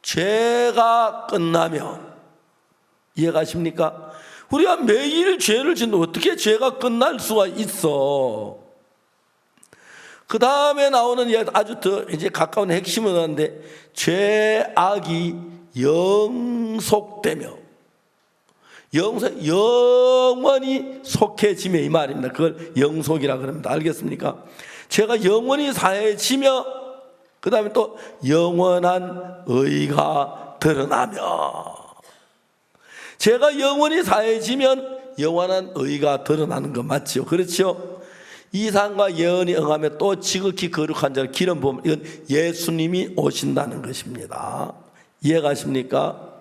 죄가 끝나며, 이해가십니까? 우리가 매일 죄를 짓는데 어떻게 죄가 끝날 수가 있어? 그 다음에 나오는 아주 더 이제 가까운 핵심은 하는데, 죄악이 영속되며, 영원히 속해지며, 이 말입니다. 그걸 영속이라 그럽니다. 알겠습니까? 죄가 영원히 사해지며 그 다음에 또 영원한 의가 드러나며, 죄가 영원히 사해지면 영원한 의가 드러나는 거 맞죠? 그렇죠? 이상과 예언이 응하며 또 지극히 거룩한 자를 기름 부음, 이건 예수님이 오신다는 것입니다. 이해가십니까?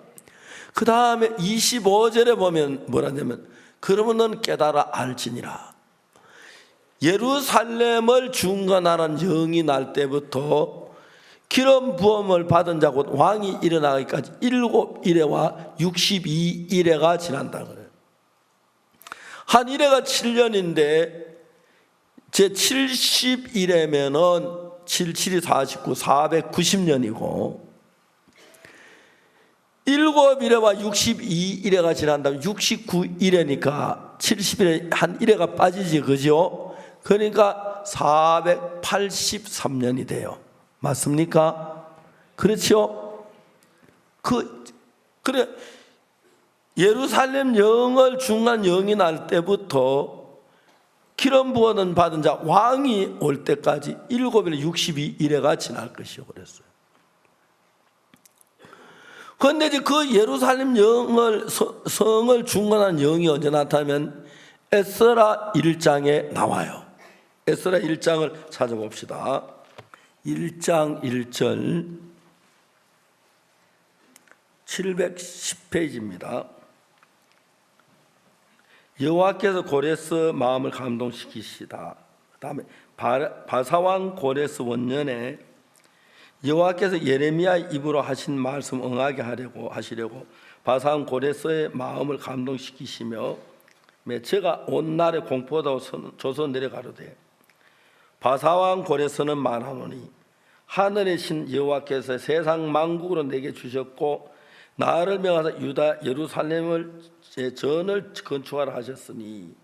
그 다음에 25절에 보면 뭐라냐면 그러면 넌 깨달아 알지니라. 예루살렘을 중건하는 영이 날 때부터 기름 부음을 받은 자 곧 왕이 일어나기까지 7일에와 62일에가 지난다 그래요. 한 일해가 7년인데 제 70일에면은 77이 49, 490년이고 7일에와 62일에가 지난다면 69일에니까 70일에 한 1회가 빠지지, 그죠? 그러니까 483년이 돼요. 맞습니까? 그렇죠? 그래, 예루살렘 영을 중간 영이 날 때부터 기름 부어는 받은 자 왕이 올 때까지 7일 62일에가 지날 것이요 그랬어요. 그런데 이제 그 예루살렘 성을 중건한 영이 언제 나타나면 에스라 1장에 나와요. 에스라 1장을 찾아봅시다. 1장 1절 710페이지입니다. 여호와께서 고레스 마음을 감동시키시다. 그 다음에 바사왕 고레스 원년에 여호와께서 예레미야 입으로 하신 말씀 응하게 하시려고 바사왕 고레스의 마음을 감동시키시며 제가 온 날에 공포하다고 조선 내려가로되 바사왕 고레스는 말하노니 하늘의 신 여호와께서 세상 만국으로 내게 주셨고 나를 명하사 유다 예루살렘을 제 전을 건축하라 하셨으니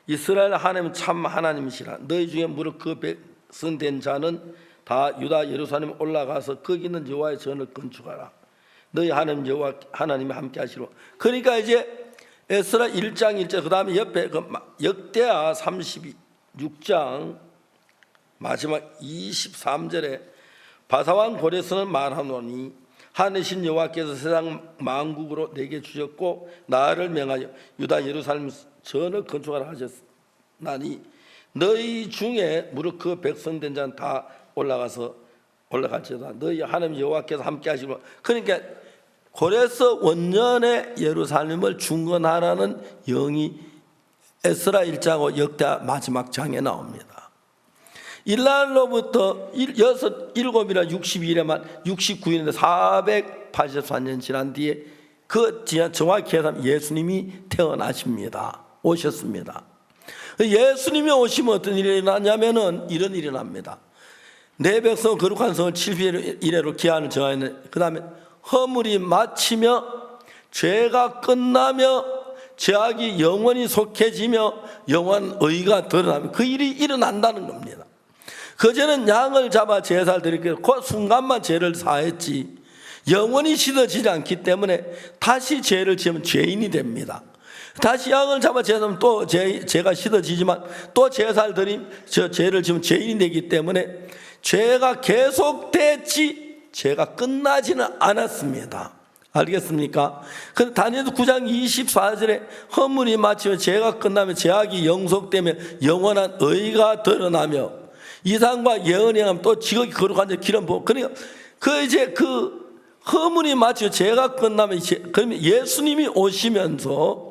이스라엘 하나님은 참 하나님이시라. 너희 중에 무릇 그 백성된 자는 다 유다 예루살렘 올라가서 거기 있는 여호와의 전을 건축하라. 너희 하나님 여호와 하나님이 함께 하시로. 그러니까 이제 에스라 1장 1절 그 다음에 옆에 그 역대하 36장 마지막 23절에 바사왕 고레스는 말하노니 하늘신 여호와께서 세상 만국으로 내게 주셨고 나를 명하여 유다 예루살렘 전을 건축하라 하셨나니 너희 중에 무릇 그 백성된 자는 다 올라갈지어다. 너희 하나님 여호와께서 함께 하시고. 그러니까 고레스 원년에 예루살렘을 중건하라는 영이 에스라 1장과 역대 마지막 장에 나옵니다. 이날로부터 7이라 62일에만 69일인데 484년 지난 뒤에 그 정확히 해서 예수님이 태어나십니다. 오셨습니다. 예수님이 오시면 어떤 일이 일어나냐면은 이런 일이 납니다. 내 백성 거룩한 성을 70일 이내로 기한을 정하였는데 그 다음에 허물이 마치며 죄가 끝나며 죄악이 영원히 속해지며 영원한 의가 드러나며 그 일이 일어난다는 겁니다. 그전에는 양을 잡아 제사를 드리고 그 순간만 죄를 사했지 영원히 씻어지지 않기 때문에 다시 죄를 지으면 죄인이 됩니다. 다시 양을 잡아 제사하면 또 죄가 씻어지지만 또 제사를 드리면 죄를 지으면 죄인이 되기 때문에 죄가 계속됐지 죄가 끝나지는 않았습니다. 알겠습니까? 그런데 다니엘서 9장 24절에 허물이 마치며 죄가 끝나며 죄악이 영속되며 영원한 의가 드러나며 이상과 예언이 하면 또 지극히 거룩한 자 기름 부어. 그러니까 그 허물이 마치고 죄가 끝나면 그러면 예수님이 오시면서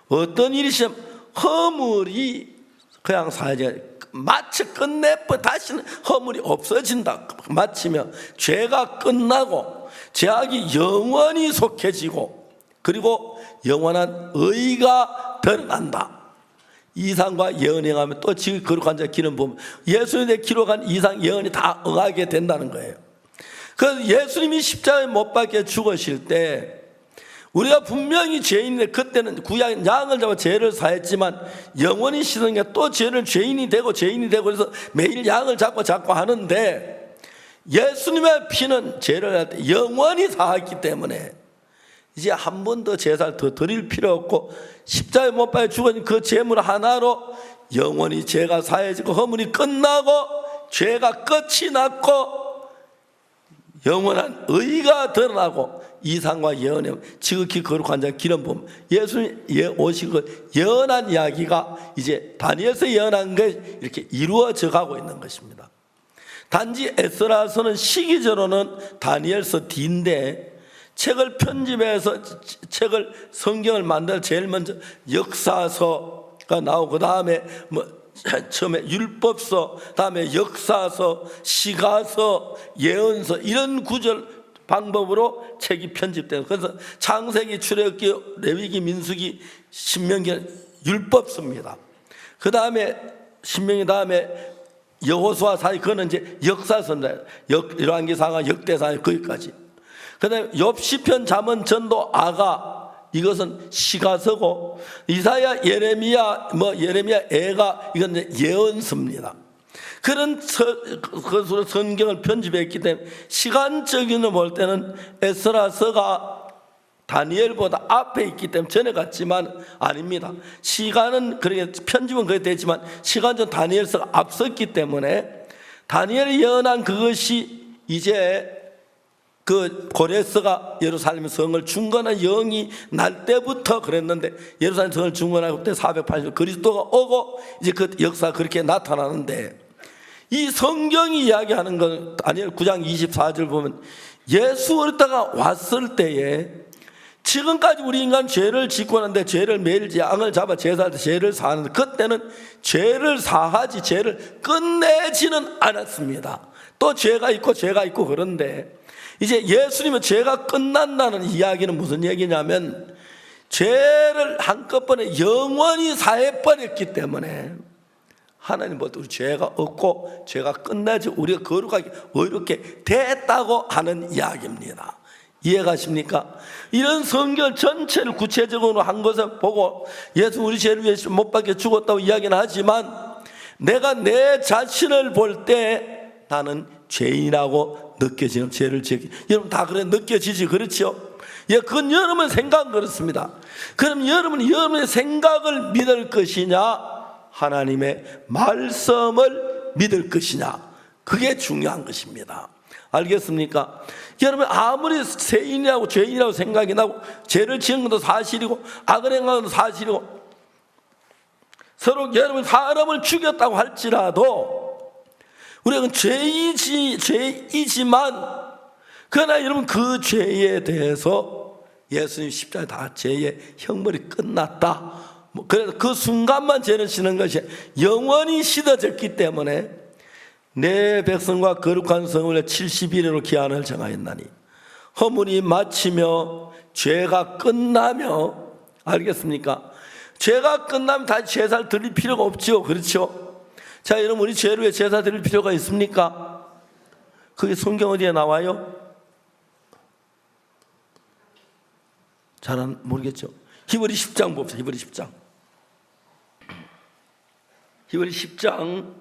어떤 일이시면 허물이 그냥 사라져 마치 끝내버 다시는 허물이 없어진다. 마치며 죄가 끝나고 죄악이 영원히 속해지고 그리고 영원한 의가 드러난다. 이상과 예언에 가면 또 지금 거룩한 자 기름 부으면 예수님의 기록한 이상 예언이 다 응하게 된다는 거예요. 그래서 예수님이 십자가에 못 박혀 죽으실 때 우리가 분명히 죄인인데 그때는 구약 양을 잡아 죄를 사했지만 영원히 씻은 게 또 죄인이 되고 그래서 매일 양을 잡고 하는데 예수님의 피는 죄를 할 때 영원히 사했기 때문에 이제 한 번 더 제사를 더 드릴 필요 없고 십자가에 못 박혀 죽은 그 제물 하나로 영원히 죄가 사해지고 허물이 끝나고 죄가 끝이 났고 영원한 의가 드러나고 이상과 예언에 지극히 거룩한 자 기름 부음 예수님 오시고 예언한 이야기가 이제 다니엘서 예언한 게 이렇게 이루어져 가고 있는 것입니다. 단지 에스라서는 시기적으로는 다니엘서 뒤인데 책을 편집해서 성경을 만들 제일 먼저 역사서가 나오고 그다음에 처음에 율법서, 다음에 역사서, 시가서, 예언서 이런 구절 방법으로 책이 편집돼요. 그래서 창세기, 출애굽기, 레위기, 민수기, 신명기 율법서입니다. 그 다음에 신명기 다음에 여호수아 사이 그거는 이제 역사서인데 열왕기상하, 역대상하 거기까지. 그 다음에 욥시편, 잠언, 전도, 아가 이것은 시가서고 이사야, 예레미야, 애가 이건 예언서입니다. 그런 것으로 성경을 편집했기 때문에 시간적으로 볼 때는 에스라서가 다니엘보다 앞에 있기 때문에 전에 갔지만 아닙니다. 시간은 그렇게 편집은 그렇게 됐지만 시간적으로 다니엘서가 앞섰기 때문에 다니엘이 예언한 그것이 이제 그 고레스가 예루살렘 성을 중건한 영이 날 때부터 그랬는데 예루살렘 성을 중건하고 그때 480년 그리스도가 오고 이제 그 역사가 그렇게 나타나는데 이 성경이 이야기하는 건 다니엘 9장 24절 보면 예수 그리스도가 왔을 때에 지금까지 우리 인간 죄를 짓고 하는데 죄를 매일 양을 잡아 제사할 때 죄를 사하는데 그때는 죄를 사하지 죄를 끝내지는 않았습니다. 또 죄가 있고 그런데 이제 예수님은 죄가 끝난다는 이야기는 무슨 얘기냐면 죄를 한꺼번에 영원히 사해버렸기 때문에 하나님부터 우리 죄가 없고 죄가 끝나지 우리가 거룩하게 의롭게 됐다고 하는 이야기입니다. 이해가십니까? 이런 성경 전체를 구체적으로 한 것을 보고 예수 우리 죄를 위해 못 박혀 죽었다고 이야기는 하지만 내가 내 자신을 볼 때 나는 죄인이라고 느껴지는 죄를 지기. 여러분 다 그래 느껴지지 그렇죠? 예, 그건 여러분 생각은 그렇습니다. 그럼 여러분이 여러분의 생각을 믿을 것이냐 하나님의 말씀을 믿을 것이냐 그게 중요한 것입니다. 알겠습니까? 여러분 아무리 세인이라고 죄인이라고 생각이 나고 죄를 지은 것도 사실이고 악을 행한 것도 사실이고 서로 여러분 사람을 죽였다고 할지라도 우리가 죄이지만 그러나 여러분 그 죄에 대해서 예수님 십자가에 다 죄의 형벌이 끝났다. 그래서 그 순간만 죄를 지는 것이 영원히 씻어졌기 때문에 내 백성과 거룩한 성을 70일으로 기한을 정하였나니 허물이 마치며 죄가 끝나며 알겠습니까? 죄가 끝나면 다시 제사를 드릴 필요가 없죠. 그렇죠? 자, 여러분 우리 죄를 위해 제사 드릴 필요가 있습니까? 그게 성경 어디에 나와요? 잘은 모르겠죠. 히브리 10장 봅시다. 히브리 10장. 히브리 10장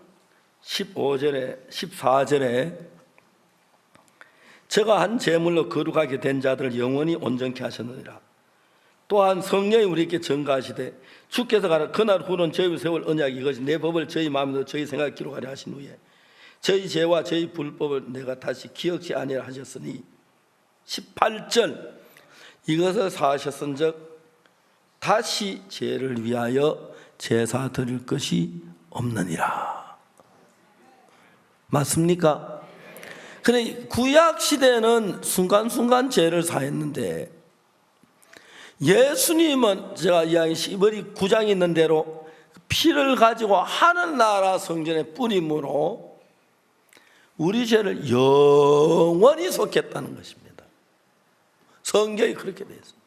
15절에 14절에 제가 한 제물로 거룩하게 된 자들을 영원히 온전케 하셨느니라. 또한 성령이 우리에게 증가하시되 주께서 가라 그날 후는 저희 세월 언약이 이것이 내 법을 저희 마음에도 저희 생각에 기록하려 하신 후에 저희 죄와 저희 불법을 내가 다시 기억지 아니라 하셨으니 18절 이것을 사하셨은즉 다시 죄를 위하여 제사 드릴 것이 없느니라. 맞습니까? 그래 구약 시대는 순간순간 죄를 사했는데 예수님은 제가 이야기 히브리 9장에 있는 대로 피를 가지고 하늘나라 성전에 뿌림으로 우리 죄를 영원히 속했다는 것입니다. 성경이 그렇게 되어 있습니다.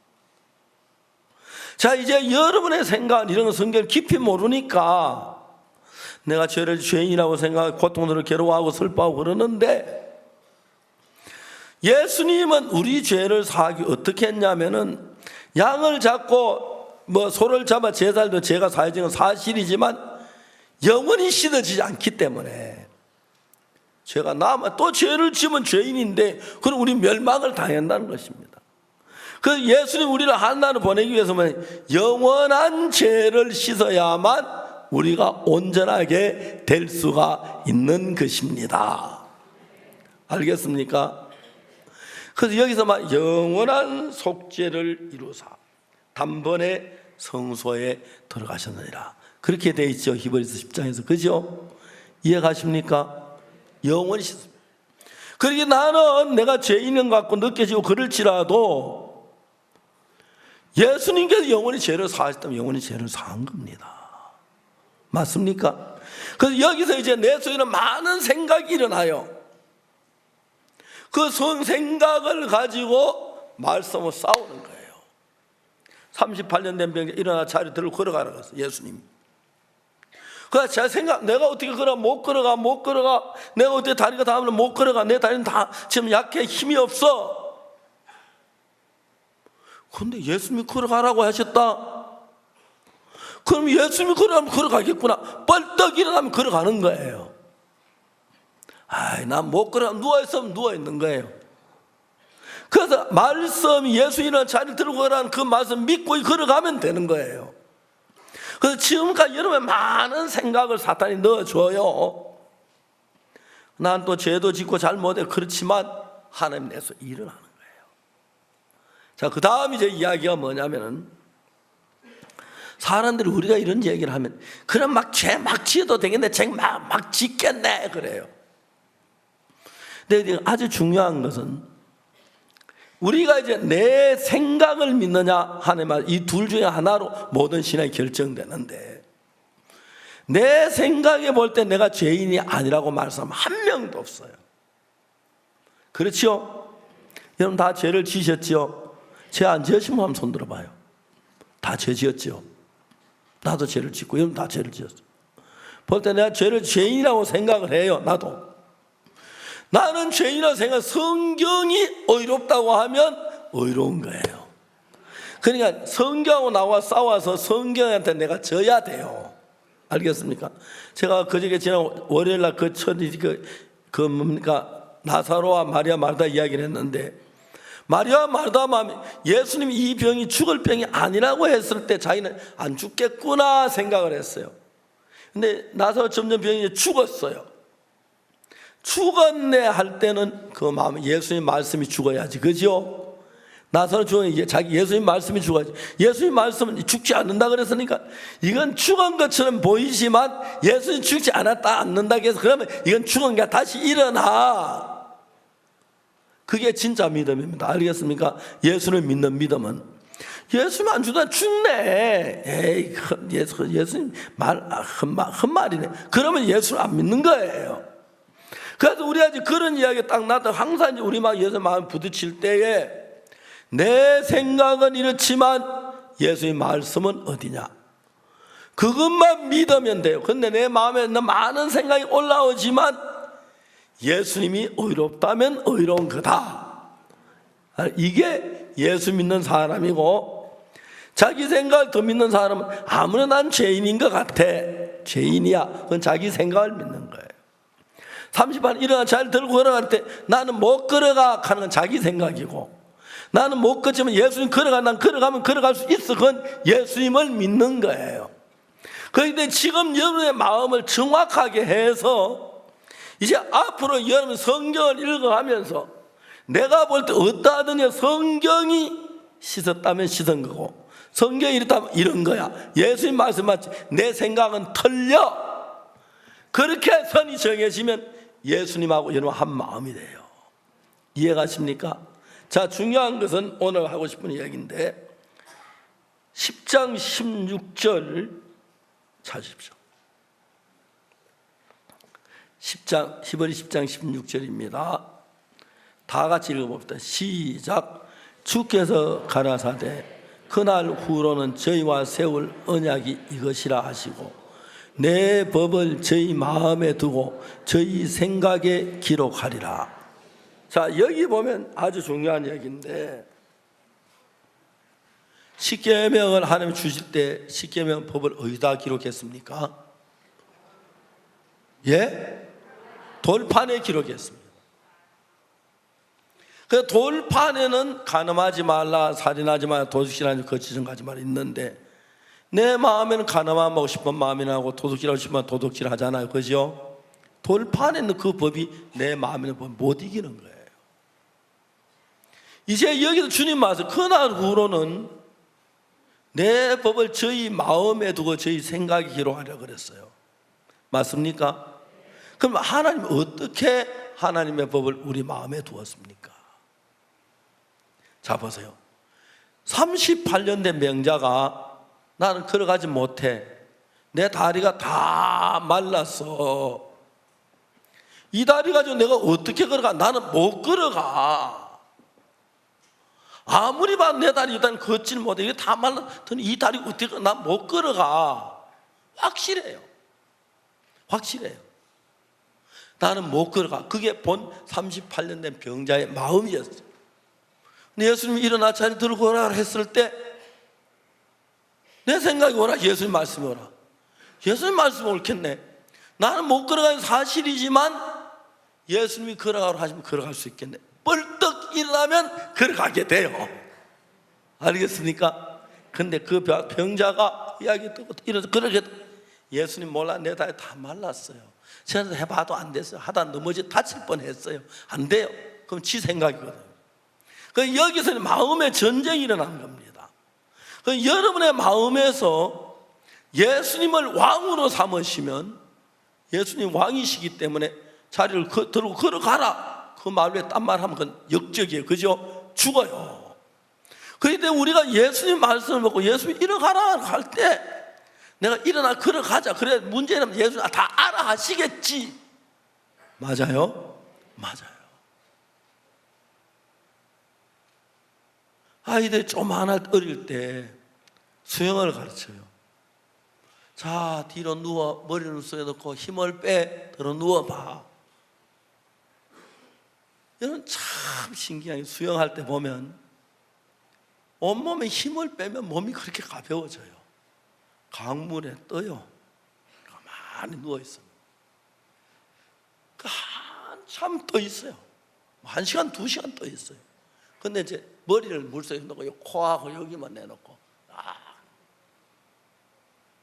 자, 이제 여러분의 생각은 이런 성경을 깊이 모르니까 내가 죄를 죄인이라고 생각하고 고통들을 괴로워하고 슬퍼하고 그러는데 예수님은 우리 죄를 사하기 어떻게 했냐면은 양을 잡고 소를 잡아 제살도 죄가 사해지는 사실이지만 영원히 씻어지지 않기 때문에 죄가 남아 또 죄를 지으면 죄인인데 그럼 우리 멸망을 당한다는 것입니다. 그 예수님 우리를 하늘나라로 보내기 위해서는 영원한 죄를 씻어야만 우리가 온전하게 될 수가 있는 것입니다. 알겠습니까? 그래서 여기서 막 영원한 속죄를 이루사 단번에 성소에 들어가셨느니라 그렇게 되어 있죠. 히브리서 10장에서 그죠? 이해가십니까? 영원히 씻습니다. 그러게 나는 내가 죄인인 것 같고 느껴지고 그럴지라도 예수님께서 영원히 죄를 사하셨다면 영원히 죄를 사한 겁니다. 맞습니까? 그래서 여기서 이제 내 속에는 많은 생각이 일어나요. 그 생각을 가지고 말씀을 싸우는 거예요. 38년 된 병자 일어나 자리 들고 걸어가라고 했어요. 예수님이. 그래서 제 생각 내가 어떻게 걸어가 못 걸어가 내가 어떻게 다리가 닿으면 못 걸어가 내 다리는 다 지금 약해 힘이 없어. 그런데 예수님이 걸어가라고 하셨다. 그럼 예수님이 걸어가면 걸어가겠구나. 뻘떡 일어나면 걸어가는 거예요. 난 못 걸어가면 누워있으면 누워있는 거예요. 그래서 말씀이 예수 일어나 자리를 들고 가라는 그 말씀 믿고 걸어가면 되는 거예요. 그래서 지금까지 여러분의 많은 생각을 사탄이 넣어줘요. 난 또 죄도 짓고 잘못해. 그렇지만 하나님 내서 일어나는 거예요. 자, 그 다음 이제 이야기가 뭐냐면은 사람들이 우리가 이런 얘기를 하면 그럼 막 죄 막 지어도 되겠네. 죄 막 짓겠네. 그래요. 근데 아주 중요한 것은 우리가 이제 내 생각을 믿느냐 하는 말 이 둘 중에 하나로 모든 신앙이 결정되는데 내 생각에 볼 때 내가 죄인이 아니라고 말하는 사람 한 명도 없어요. 그렇죠? 여러분 다 죄를 지으셨죠? 죄 안 지으신 분 한번 손 들어봐요. 다 죄 지었죠? 나도 죄를 짓고 여러분 다 죄를 지었어요. 볼 때 내가 죄인이라고 생각을 해요. 나도. 나는 죄인이라 생각, 성경이 의롭다고 하면 의로운 거예요. 그러니까 성경하고 나와 싸워서 성경한테 내가 져야 돼요. 알겠습니까? 제가 그저께 지난 월요일날 뭡니까? 나사로와 마리아 마르다 이야기를 했는데, 마리아 마르다 예수님이 이 병이 죽을 병이 아니라고 했을 때 자기는 안 죽겠구나 생각을 했어요. 근데 나사로 점점 병이 죽었어요. 죽었네 할 때는 그 마음에 예수님 말씀이 죽어야지, 그죠? 나사로 죽으면 자기 예수님 말씀이 죽어야지. 예수님 말씀은 죽지 않는다 그랬으니까 이건 죽은 것처럼 보이지만 예수님 죽지 않는다 해서 그러면 이건 죽은 게 다시 일어나. 그게 진짜 믿음입니다. 알겠습니까? 예수를 믿는 믿음은 예수님 안 죽다 죽네. 에이, 예수님 헛말이네. 그러면 예수를 안 믿는 거예요. 그래서 우리가 그런 이야기 딱 나도 항상 우리 막 예수 마음 부딪힐 때에 내 생각은 이렇지만 예수의 말씀은 어디냐? 그것만 믿으면 돼요. 근데 내 마음에 많은 생각이 올라오지만 예수님이 의롭다면 의로운 거다. 이게 예수 믿는 사람이고, 자기 생각을 더 믿는 사람은 아무나 난 죄인인 것 같아. 죄인이야. 그건 자기 생각을 믿는 거예요. 30분 일어나 잘 들고 걸어갈 때 나는 못 걸어가 하는 건 자기 생각이고, 나는 못 걷지만 예수님 난 걸어가면 걸어갈 수 있어. 그건 예수님을 믿는 거예요. 그런데 지금 여러분의 마음을 정확하게 해서 이제 앞으로 여러분 성경을 읽어가면서 내가 볼 때 어떠하든지 성경이 씻었다면 씻은 거고, 성경이 이렇다면 이런 거야. 예수님 말씀 맞지? 내 생각은 틀려. 그렇게 선이 정해지면 예수님하고 여러분 한 마음이 돼요. 이해가십니까? 자, 중요한 것은 오늘 하고 싶은 이야기인데 10장 16절 찾으십시오. 10월 10장 16절입니다. 다 같이 읽어봅시다. 시작. 주께서 가라사대 그날 후로는 저희와 세울 언약이 이것이라 하시고 내 법을 저희 마음에 두고 저희 생각에 기록하리라. 자, 여기 보면 아주 중요한 얘기인데, 십계명을 하나님 주실 때 십계명 법을 어디다 기록했습니까? 예? 돌판에 기록했습니다. 그 돌판에는 간음하지 말라, 살인하지 말라, 도둑질하지 말라, 거짓말 하지 말라 있는데, 내 마음에는 간음하고 싶은 마음이 나고 도둑질하고 싶으면 도둑질 하잖아요. 그죠? 돌판에 있는 그 법이 내 마음에는 못 이기는 거예요. 이제 여기도 주님 말씀, 그날 후로는 내 법을 저희 마음에 두고 저희 생각에 기록하려고 그랬어요. 맞습니까? 그럼 하나님 어떻게 하나님의 법을 우리 마음에 두었습니까? 자, 보세요. 38년 된 명자가 나는 걸어가지 못해. 내 다리가 다 말랐어. 이 다리 가지고 내가 어떻게 걸어가? 나는 못 걸어가. 아무리 봐도 내 다리 일단 걷질 못해. 이게 다 말랐더니 이 다리 어떻게 걸어가? 난 못 걸어가. 확실해요. 확실해요. 나는 못 걸어가. 그게 본 38년 된 병자의 마음이었어요. 근데 예수님이 일어나 자리 들고 오라 했을 때 내 생각이 오라, 예수님 말씀이 오라. 예수님 말씀이 옳겠네. 나는 못 걸어가는 사실이지만 예수님이 걸어가라 하시면 걸어갈 수 있겠네. 벌떡 일어나면 걸어가게 돼요. 알겠습니까? 근데 그 병자가 이야기 듣고 일어나서 그렇게 예수님 몰라, 내 다리 다 말랐어요. 제가 해봐도 안 됐어요. 하다 넘어지 다칠 뻔했어요. 안 돼요. 그럼 지 생각이거든요. 그 여기서는 마음의 전쟁이 일어나는 겁니다. 그 여러분의 마음에서 예수님을 왕으로 삼으시면, 예수님 왕이시기 때문에 자리를 들고 걸어가라, 그 말 외에 딴 말 하면 그건 역적이에요. 그죠? 죽어요. 그런데 우리가 예수님 말씀을 먹고 예수님 일어가라 할 때 내가 일어나 걸어가자. 그래, 문제는 예수님 다 알아 하시겠지. 맞아요? 맞아요. 아이들 좀 하나 어릴 때 수영을 가르쳐요. 자, 뒤로 누워 머리를 숙여놓고 힘을 빼 들어 누워봐. 여러분 참 신기한 게 수영할 때 보면 온몸에 힘을 빼면 몸이 그렇게 가벼워져요. 강물에 떠요. 가만히 누워있어요. 한참 떠 있어요. 1시간, 2시간 떠 있어요. 근데 이제 머리를 물속에 넣고 코하고 여기만 내놓고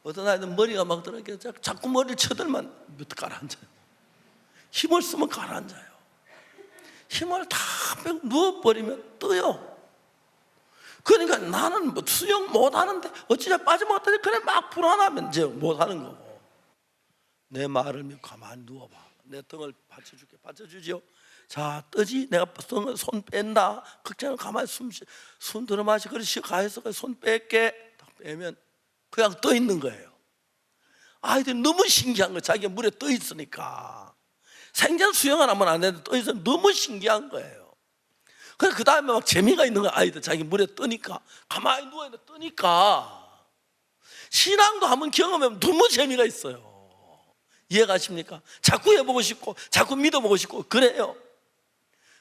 어떤 아이들은 머리가 막 들어가게 자꾸 머리를 쳐들만 밑에 가라앉아요. 힘을 쓰면 가라앉아요. 힘을 다 빼고 누워버리면 떠요. 그러니까 나는 뭐 수영 못하는데 어찌나 빠지면 어떠지? 그래 막 불안하면 이제 못하는 거고. 내 말을 믿고 가만히 누워봐. 내 등을 받쳐줄게. 받쳐주죠. 자, 뜨지? 내가 손 뺀다. 걱정을 가만히 숨 들어 마시. 그렇지. 가해서 손 뺄게. 딱 빼면 그냥 떠 있는 거예요. 아이들이 너무 신기한 거예요. 자기가 물에 떠 있으니까. 생전 수영을 하면 안 되는데 떠 있으면 너무 신기한 거예요. 그래서 그 다음에 막 재미가 있는 거예요. 아이들 자기 물에 뜨니까. 가만히 누워있는데 뜨니까. 신앙도 한번 경험하면 너무 재미가 있어요. 이해가십니까? 자꾸 해보고 싶고 자꾸 믿어보고 싶고 그래요.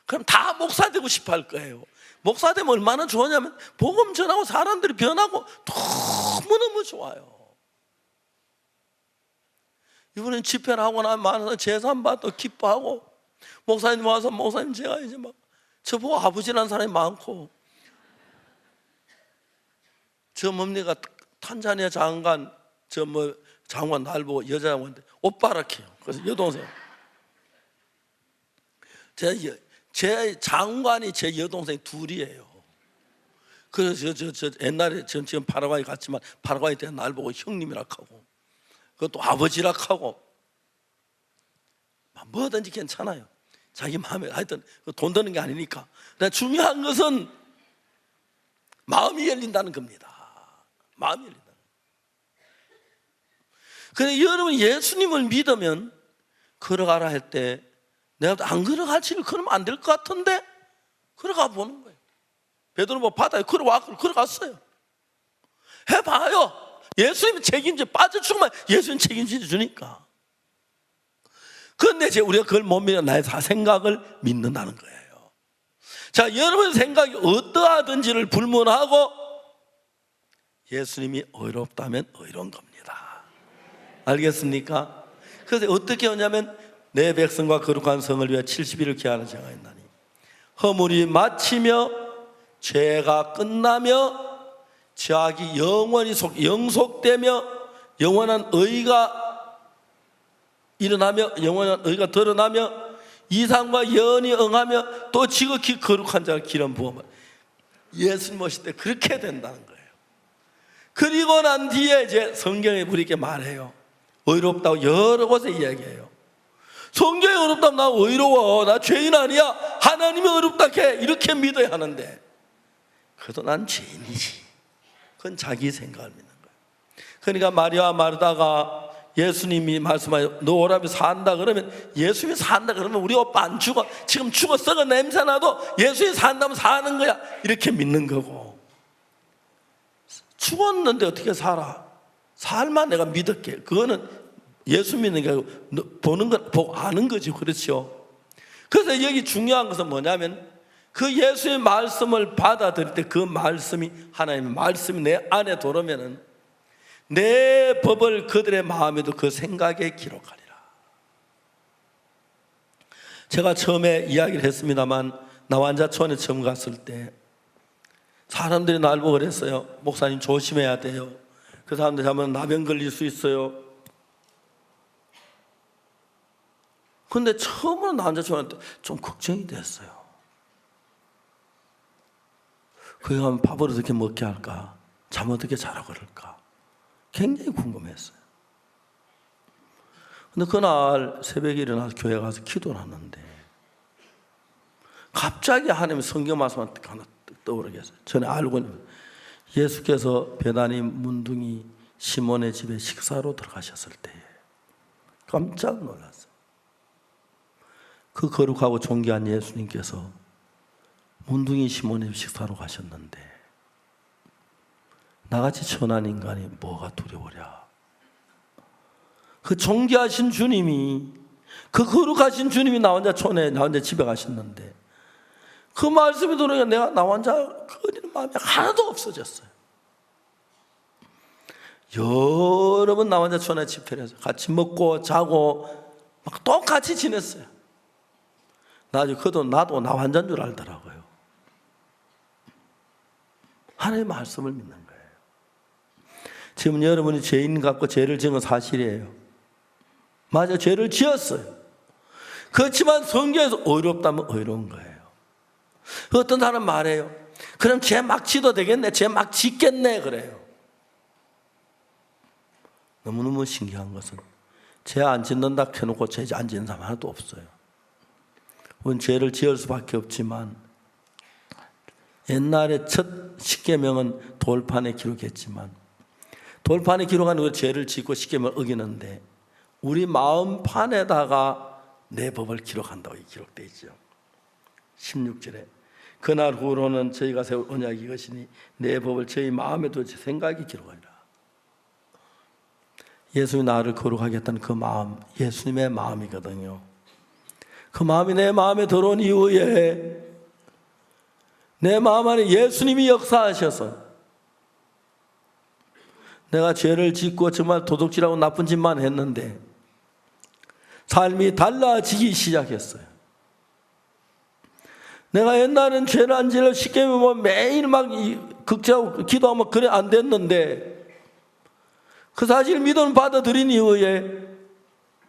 그럼 다 목사 되고 싶어 할 거예요. 목사 되면 얼마나 좋으냐면 복음 전하고 사람들이 변하고 너무너무 좋아요. 이번엔 집회를 하고 나면 많은 제산 받고 기뻐하고 목사님 와서 목사님 제가 이제 막 저보고 아버지라는 사람이 많고 저 뭡니까 탄자니아 장관 저 뭐 장관 날 보고 여자 장관인데 오빠라 해요. 그래서 여동생 제 장관이 제 여동생 둘이에요. 그래서 저 옛날에 지금 파라과이 갔지만 파라과이 때 날 보고 형님이라 하고 그것도 아버지라 하고 뭐든지 괜찮아요. 자기 마음에 하여튼 돈 드는 게 아니니까. 중요한 것은 마음이 열린다는 겁니다. 마음이 열린다. 그래 여러분 예수님을 믿으면 걸어가라 할 때 내가 안 걸어갈지를 그러면 안 될 것 같은데 걸어가 보는 거예요. 베드로 뭐 바다에 걸어갔어요. 해봐요. 예수님이 책임져 빠져 죽으면 예수님 책임져 주니까. 그런데 이제 우리가 그걸 못 믿어 나의 생각을 믿는다는 거예요. 자, 여러분 생각이 어떠하든지를 불문하고 예수님이 의롭다면 의로운 겁니다. 알겠습니까? 그래서 어떻게 하냐면 내 백성과 거룩한 성을 위해 70일을 기하는 자가 있나니 허물이 마치며 죄가 끝나며 죄악이 영원히 영속되며 영원한 의가 일어나며 영원한 의가 드러나며 이상과 예언이 응하며 또 지극히 거룩한 자가 기름 부음을 예수님 오실 때 그렇게 된다는 거예요. 그리고 난 뒤에 이제 성경에 우리에게 말해요. 의롭다고 여러 곳에 이야기해요. 성경이 의롭다면 나 의로워. 나 죄인 아니야. 하나님이 의롭다 해. 이렇게 믿어야 하는데 그래도 난 죄인이지. 그건 자기 생각을 믿는 거예요. 그러니까 마리아 마르다가 예수님이 말씀하여 너 오라면 산다 그러면 예수님이 산다 그러면 우리 오빠 안 죽어. 지금 죽어 썩어 냄새 나도 예수님이 산다면 사는 거야. 이렇게 믿는 거고 죽었는데 어떻게 살아? 살만 내가 믿을게. 그거는 예수 믿는 게 아니고 보는 거 보고 아는 거죠. 그렇죠? 그래서 여기 중요한 것은 뭐냐면 그 예수의 말씀을 받아들일 때 그 말씀이 하나님의 말씀이 내 안에 들어오면은 내 법을 그들의 마음에도 그 생각에 기록하리라. 제가 처음에 이야기를 했습니다만 나완자촌에 처음 갔을 때 사람들이 날 보고 그랬어요. 목사님 조심해야 돼요. 그 사람들이 하면 나병 걸릴 수 있어요. 근데 처음으로 나완자촌한테 좀 걱정이 됐어요. 거기 가면 밥을 어떻게 먹게 할까? 잠 어떻게 자라고 그럴까? 굉장히 궁금했어요. 근데 그날 새벽에 일어나서 교회 가서 기도를 하는데 갑자기 하나님의 성경 말씀을 하나 떠오르게 했어요. 전에 알고 있는 예수께서 베다니 문둥이 시몬의 집에 식사로 들어가셨을 때 깜짝 놀랐어요. 그 거룩하고 존귀한 예수님께서 문둥이 시몬의 식사로 가셨는데 나같이 천한 인간이 뭐가 두려워랴. 그 존귀하신 주님이 그 거룩하신 주님이 나 혼자 촌에 나 혼자 집에 가셨는데 그 말씀이 들으니까 내가 나 혼자 거리는 마음이 하나도 없어졌어요. 여러 번 나 혼자 전화 집회를 해서 같이 먹고 자고 막 똑같이 지냈어요. 나중에 그도 나도 나 환자인 줄 알더라고요. 하나님의 말씀을 믿는 거예요. 지금 여러분이 죄인 같고 죄를 지은 건 사실이에요. 맞아, 죄를 지었어요. 그렇지만 성경에서 의롭다면 의로운 거예요. 어떤 사람 말해요. 그럼 죄 막 지도 되겠네, 죄 막 짓겠네 그래요. 너무너무 신기한 것은 죄 안 짓는다 해놓고 죄 안 짓는 사람 하나도 없어요. 우리는 죄를 지을 수밖에 없지만 옛날에 첫 십계명은 돌판에 기록했지만 돌판에 기록한 그 죄를 짓고 십계명을 어기는데 우리 마음판에다가 내 법을 기록한다고 기록되어 있죠. 16절에 그날 후로는 저희가 세울 언약이 이것이니 내 법을 저희 마음에 두어 생각이 기록하리라. 예수님이 나를 거룩하겠다는 그 마음, 예수님의 마음이거든요. 그 마음이 내 마음에 들어온 이후에 내 마음 안에 예수님이 역사하셔서 내가 죄를 짓고 정말 도둑질하고 나쁜 짓만 했는데 삶이 달라지기 시작했어요. 내가 옛날엔 죄를 안 지으려고 쉽게 보면 매일 막 극제하고 기도하면 그래 안 됐는데 그 사실 믿음을 받아들인 이후에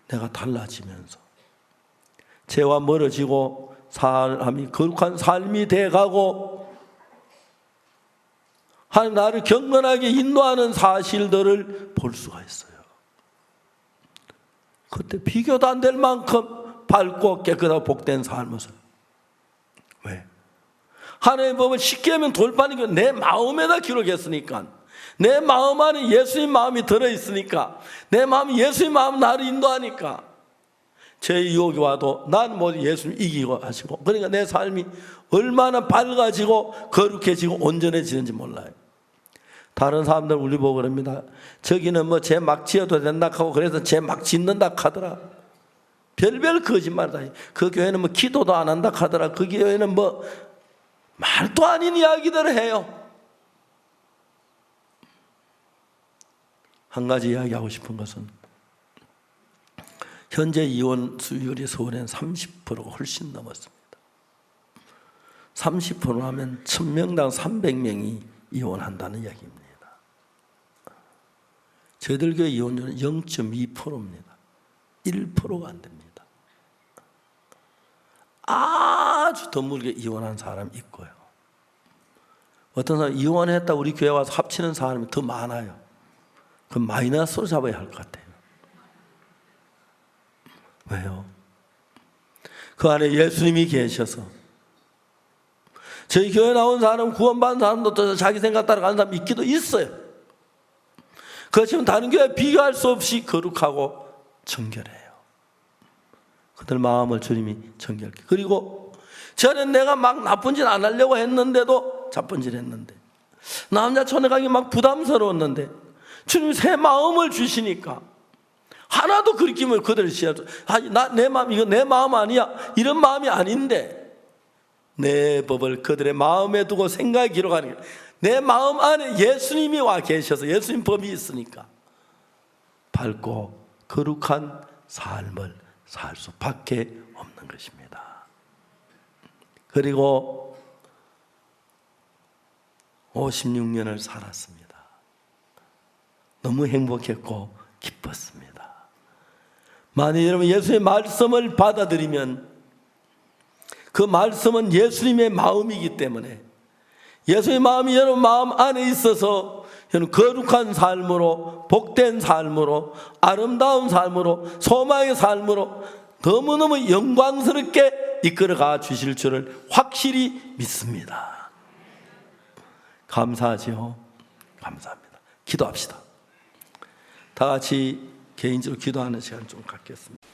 내가 달라지면서 죄와 멀어지고 사람이 거룩한 삶이 돼가고 하나님 나를 경건하게 인도하는 사실들을 볼 수가 있어요. 그때 비교도 안 될 만큼 밝고 깨끗하고 복된 삶을 살아요. 왜? 하나님의 법을 쉽게 하면 돌판이 내 마음에다 기록했으니까, 내 마음 안에 예수님 마음이 들어있으니까, 내 마음이 예수님 마음 나를 인도하니까 제 유혹이 와도 난 모두 예수님 이기고 하시고, 그러니까 내 삶이 얼마나 밝아지고 거룩해지고 온전해지는지 몰라요. 다른 사람들 우리 보고 그럽니다. 저기는 뭐 죄 막 지어도 된다 하고 그래서 죄 막 짓는다 하더라. 별별 거짓말이다. 그 교회는 뭐 기도도 안 한다 하더라. 그 교회는 뭐 말도 아닌 이야기들을 해요. 한 가지 이야기하고 싶은 것은 현재 이혼 수율이 서울엔 30%가 훨씬 넘었습니다. 30% 하면 1000명당 300명이 이혼한다는 이야기입니다. 저희들 교회 이혼율은 0.2%입니다. 1%가 안 됩니다. 아주 드물게 이혼한 사람이 있고요. 어떤 사람 이혼했다 우리 교회 와서 합치는 사람이 더 많아요. 그 마이너스로 잡아야 할 것 같아요. 왜요? 그 안에 예수님이 계셔서 저희 교회 나온 사람, 구원받은 사람도 또 자기 생각 따라가는 사람 있기도 있어요. 그렇지만 다른 교회와 비교할 수 없이 거룩하고 정결해요. 그들 마음을 주님이 정결케. 그리고 저는 내가 막 나쁜 짓 안 하려고 했는데도 자본질 했는데, 남자 촌에 가기 막 부담스러웠는데 주님이 새 마음을 주시니까 하나도 그리낌을 그들을 시하죠. 내 마음, 이거 내 마음 아니야, 이런 마음이 아닌데 내 법을 그들의 마음에 두고 생각이 기록하는 거예요. 내 마음 안에 예수님이 와 계셔서 예수님 법이 있으니까 밝고 거룩한 삶을 살 수밖에 없는 것입니다. 그리고 56년을 살았습니다. 너무 행복했고 기뻤습니다. 만약 여러분 예수의 말씀을 받아들이면 그 말씀은 예수님의 마음이기 때문에 예수의 마음이 여러분 마음 안에 있어서 여러분 거룩한 삶으로, 복된 삶으로, 아름다운 삶으로, 소망의 삶으로 너무너무 영광스럽게 이끌어가 주실 줄을 확실히 믿습니다. 감사하죠? 감사합니다. 기도합시다. 다 같이 개인적으로 기도하는 시간 좀 갖겠습니다.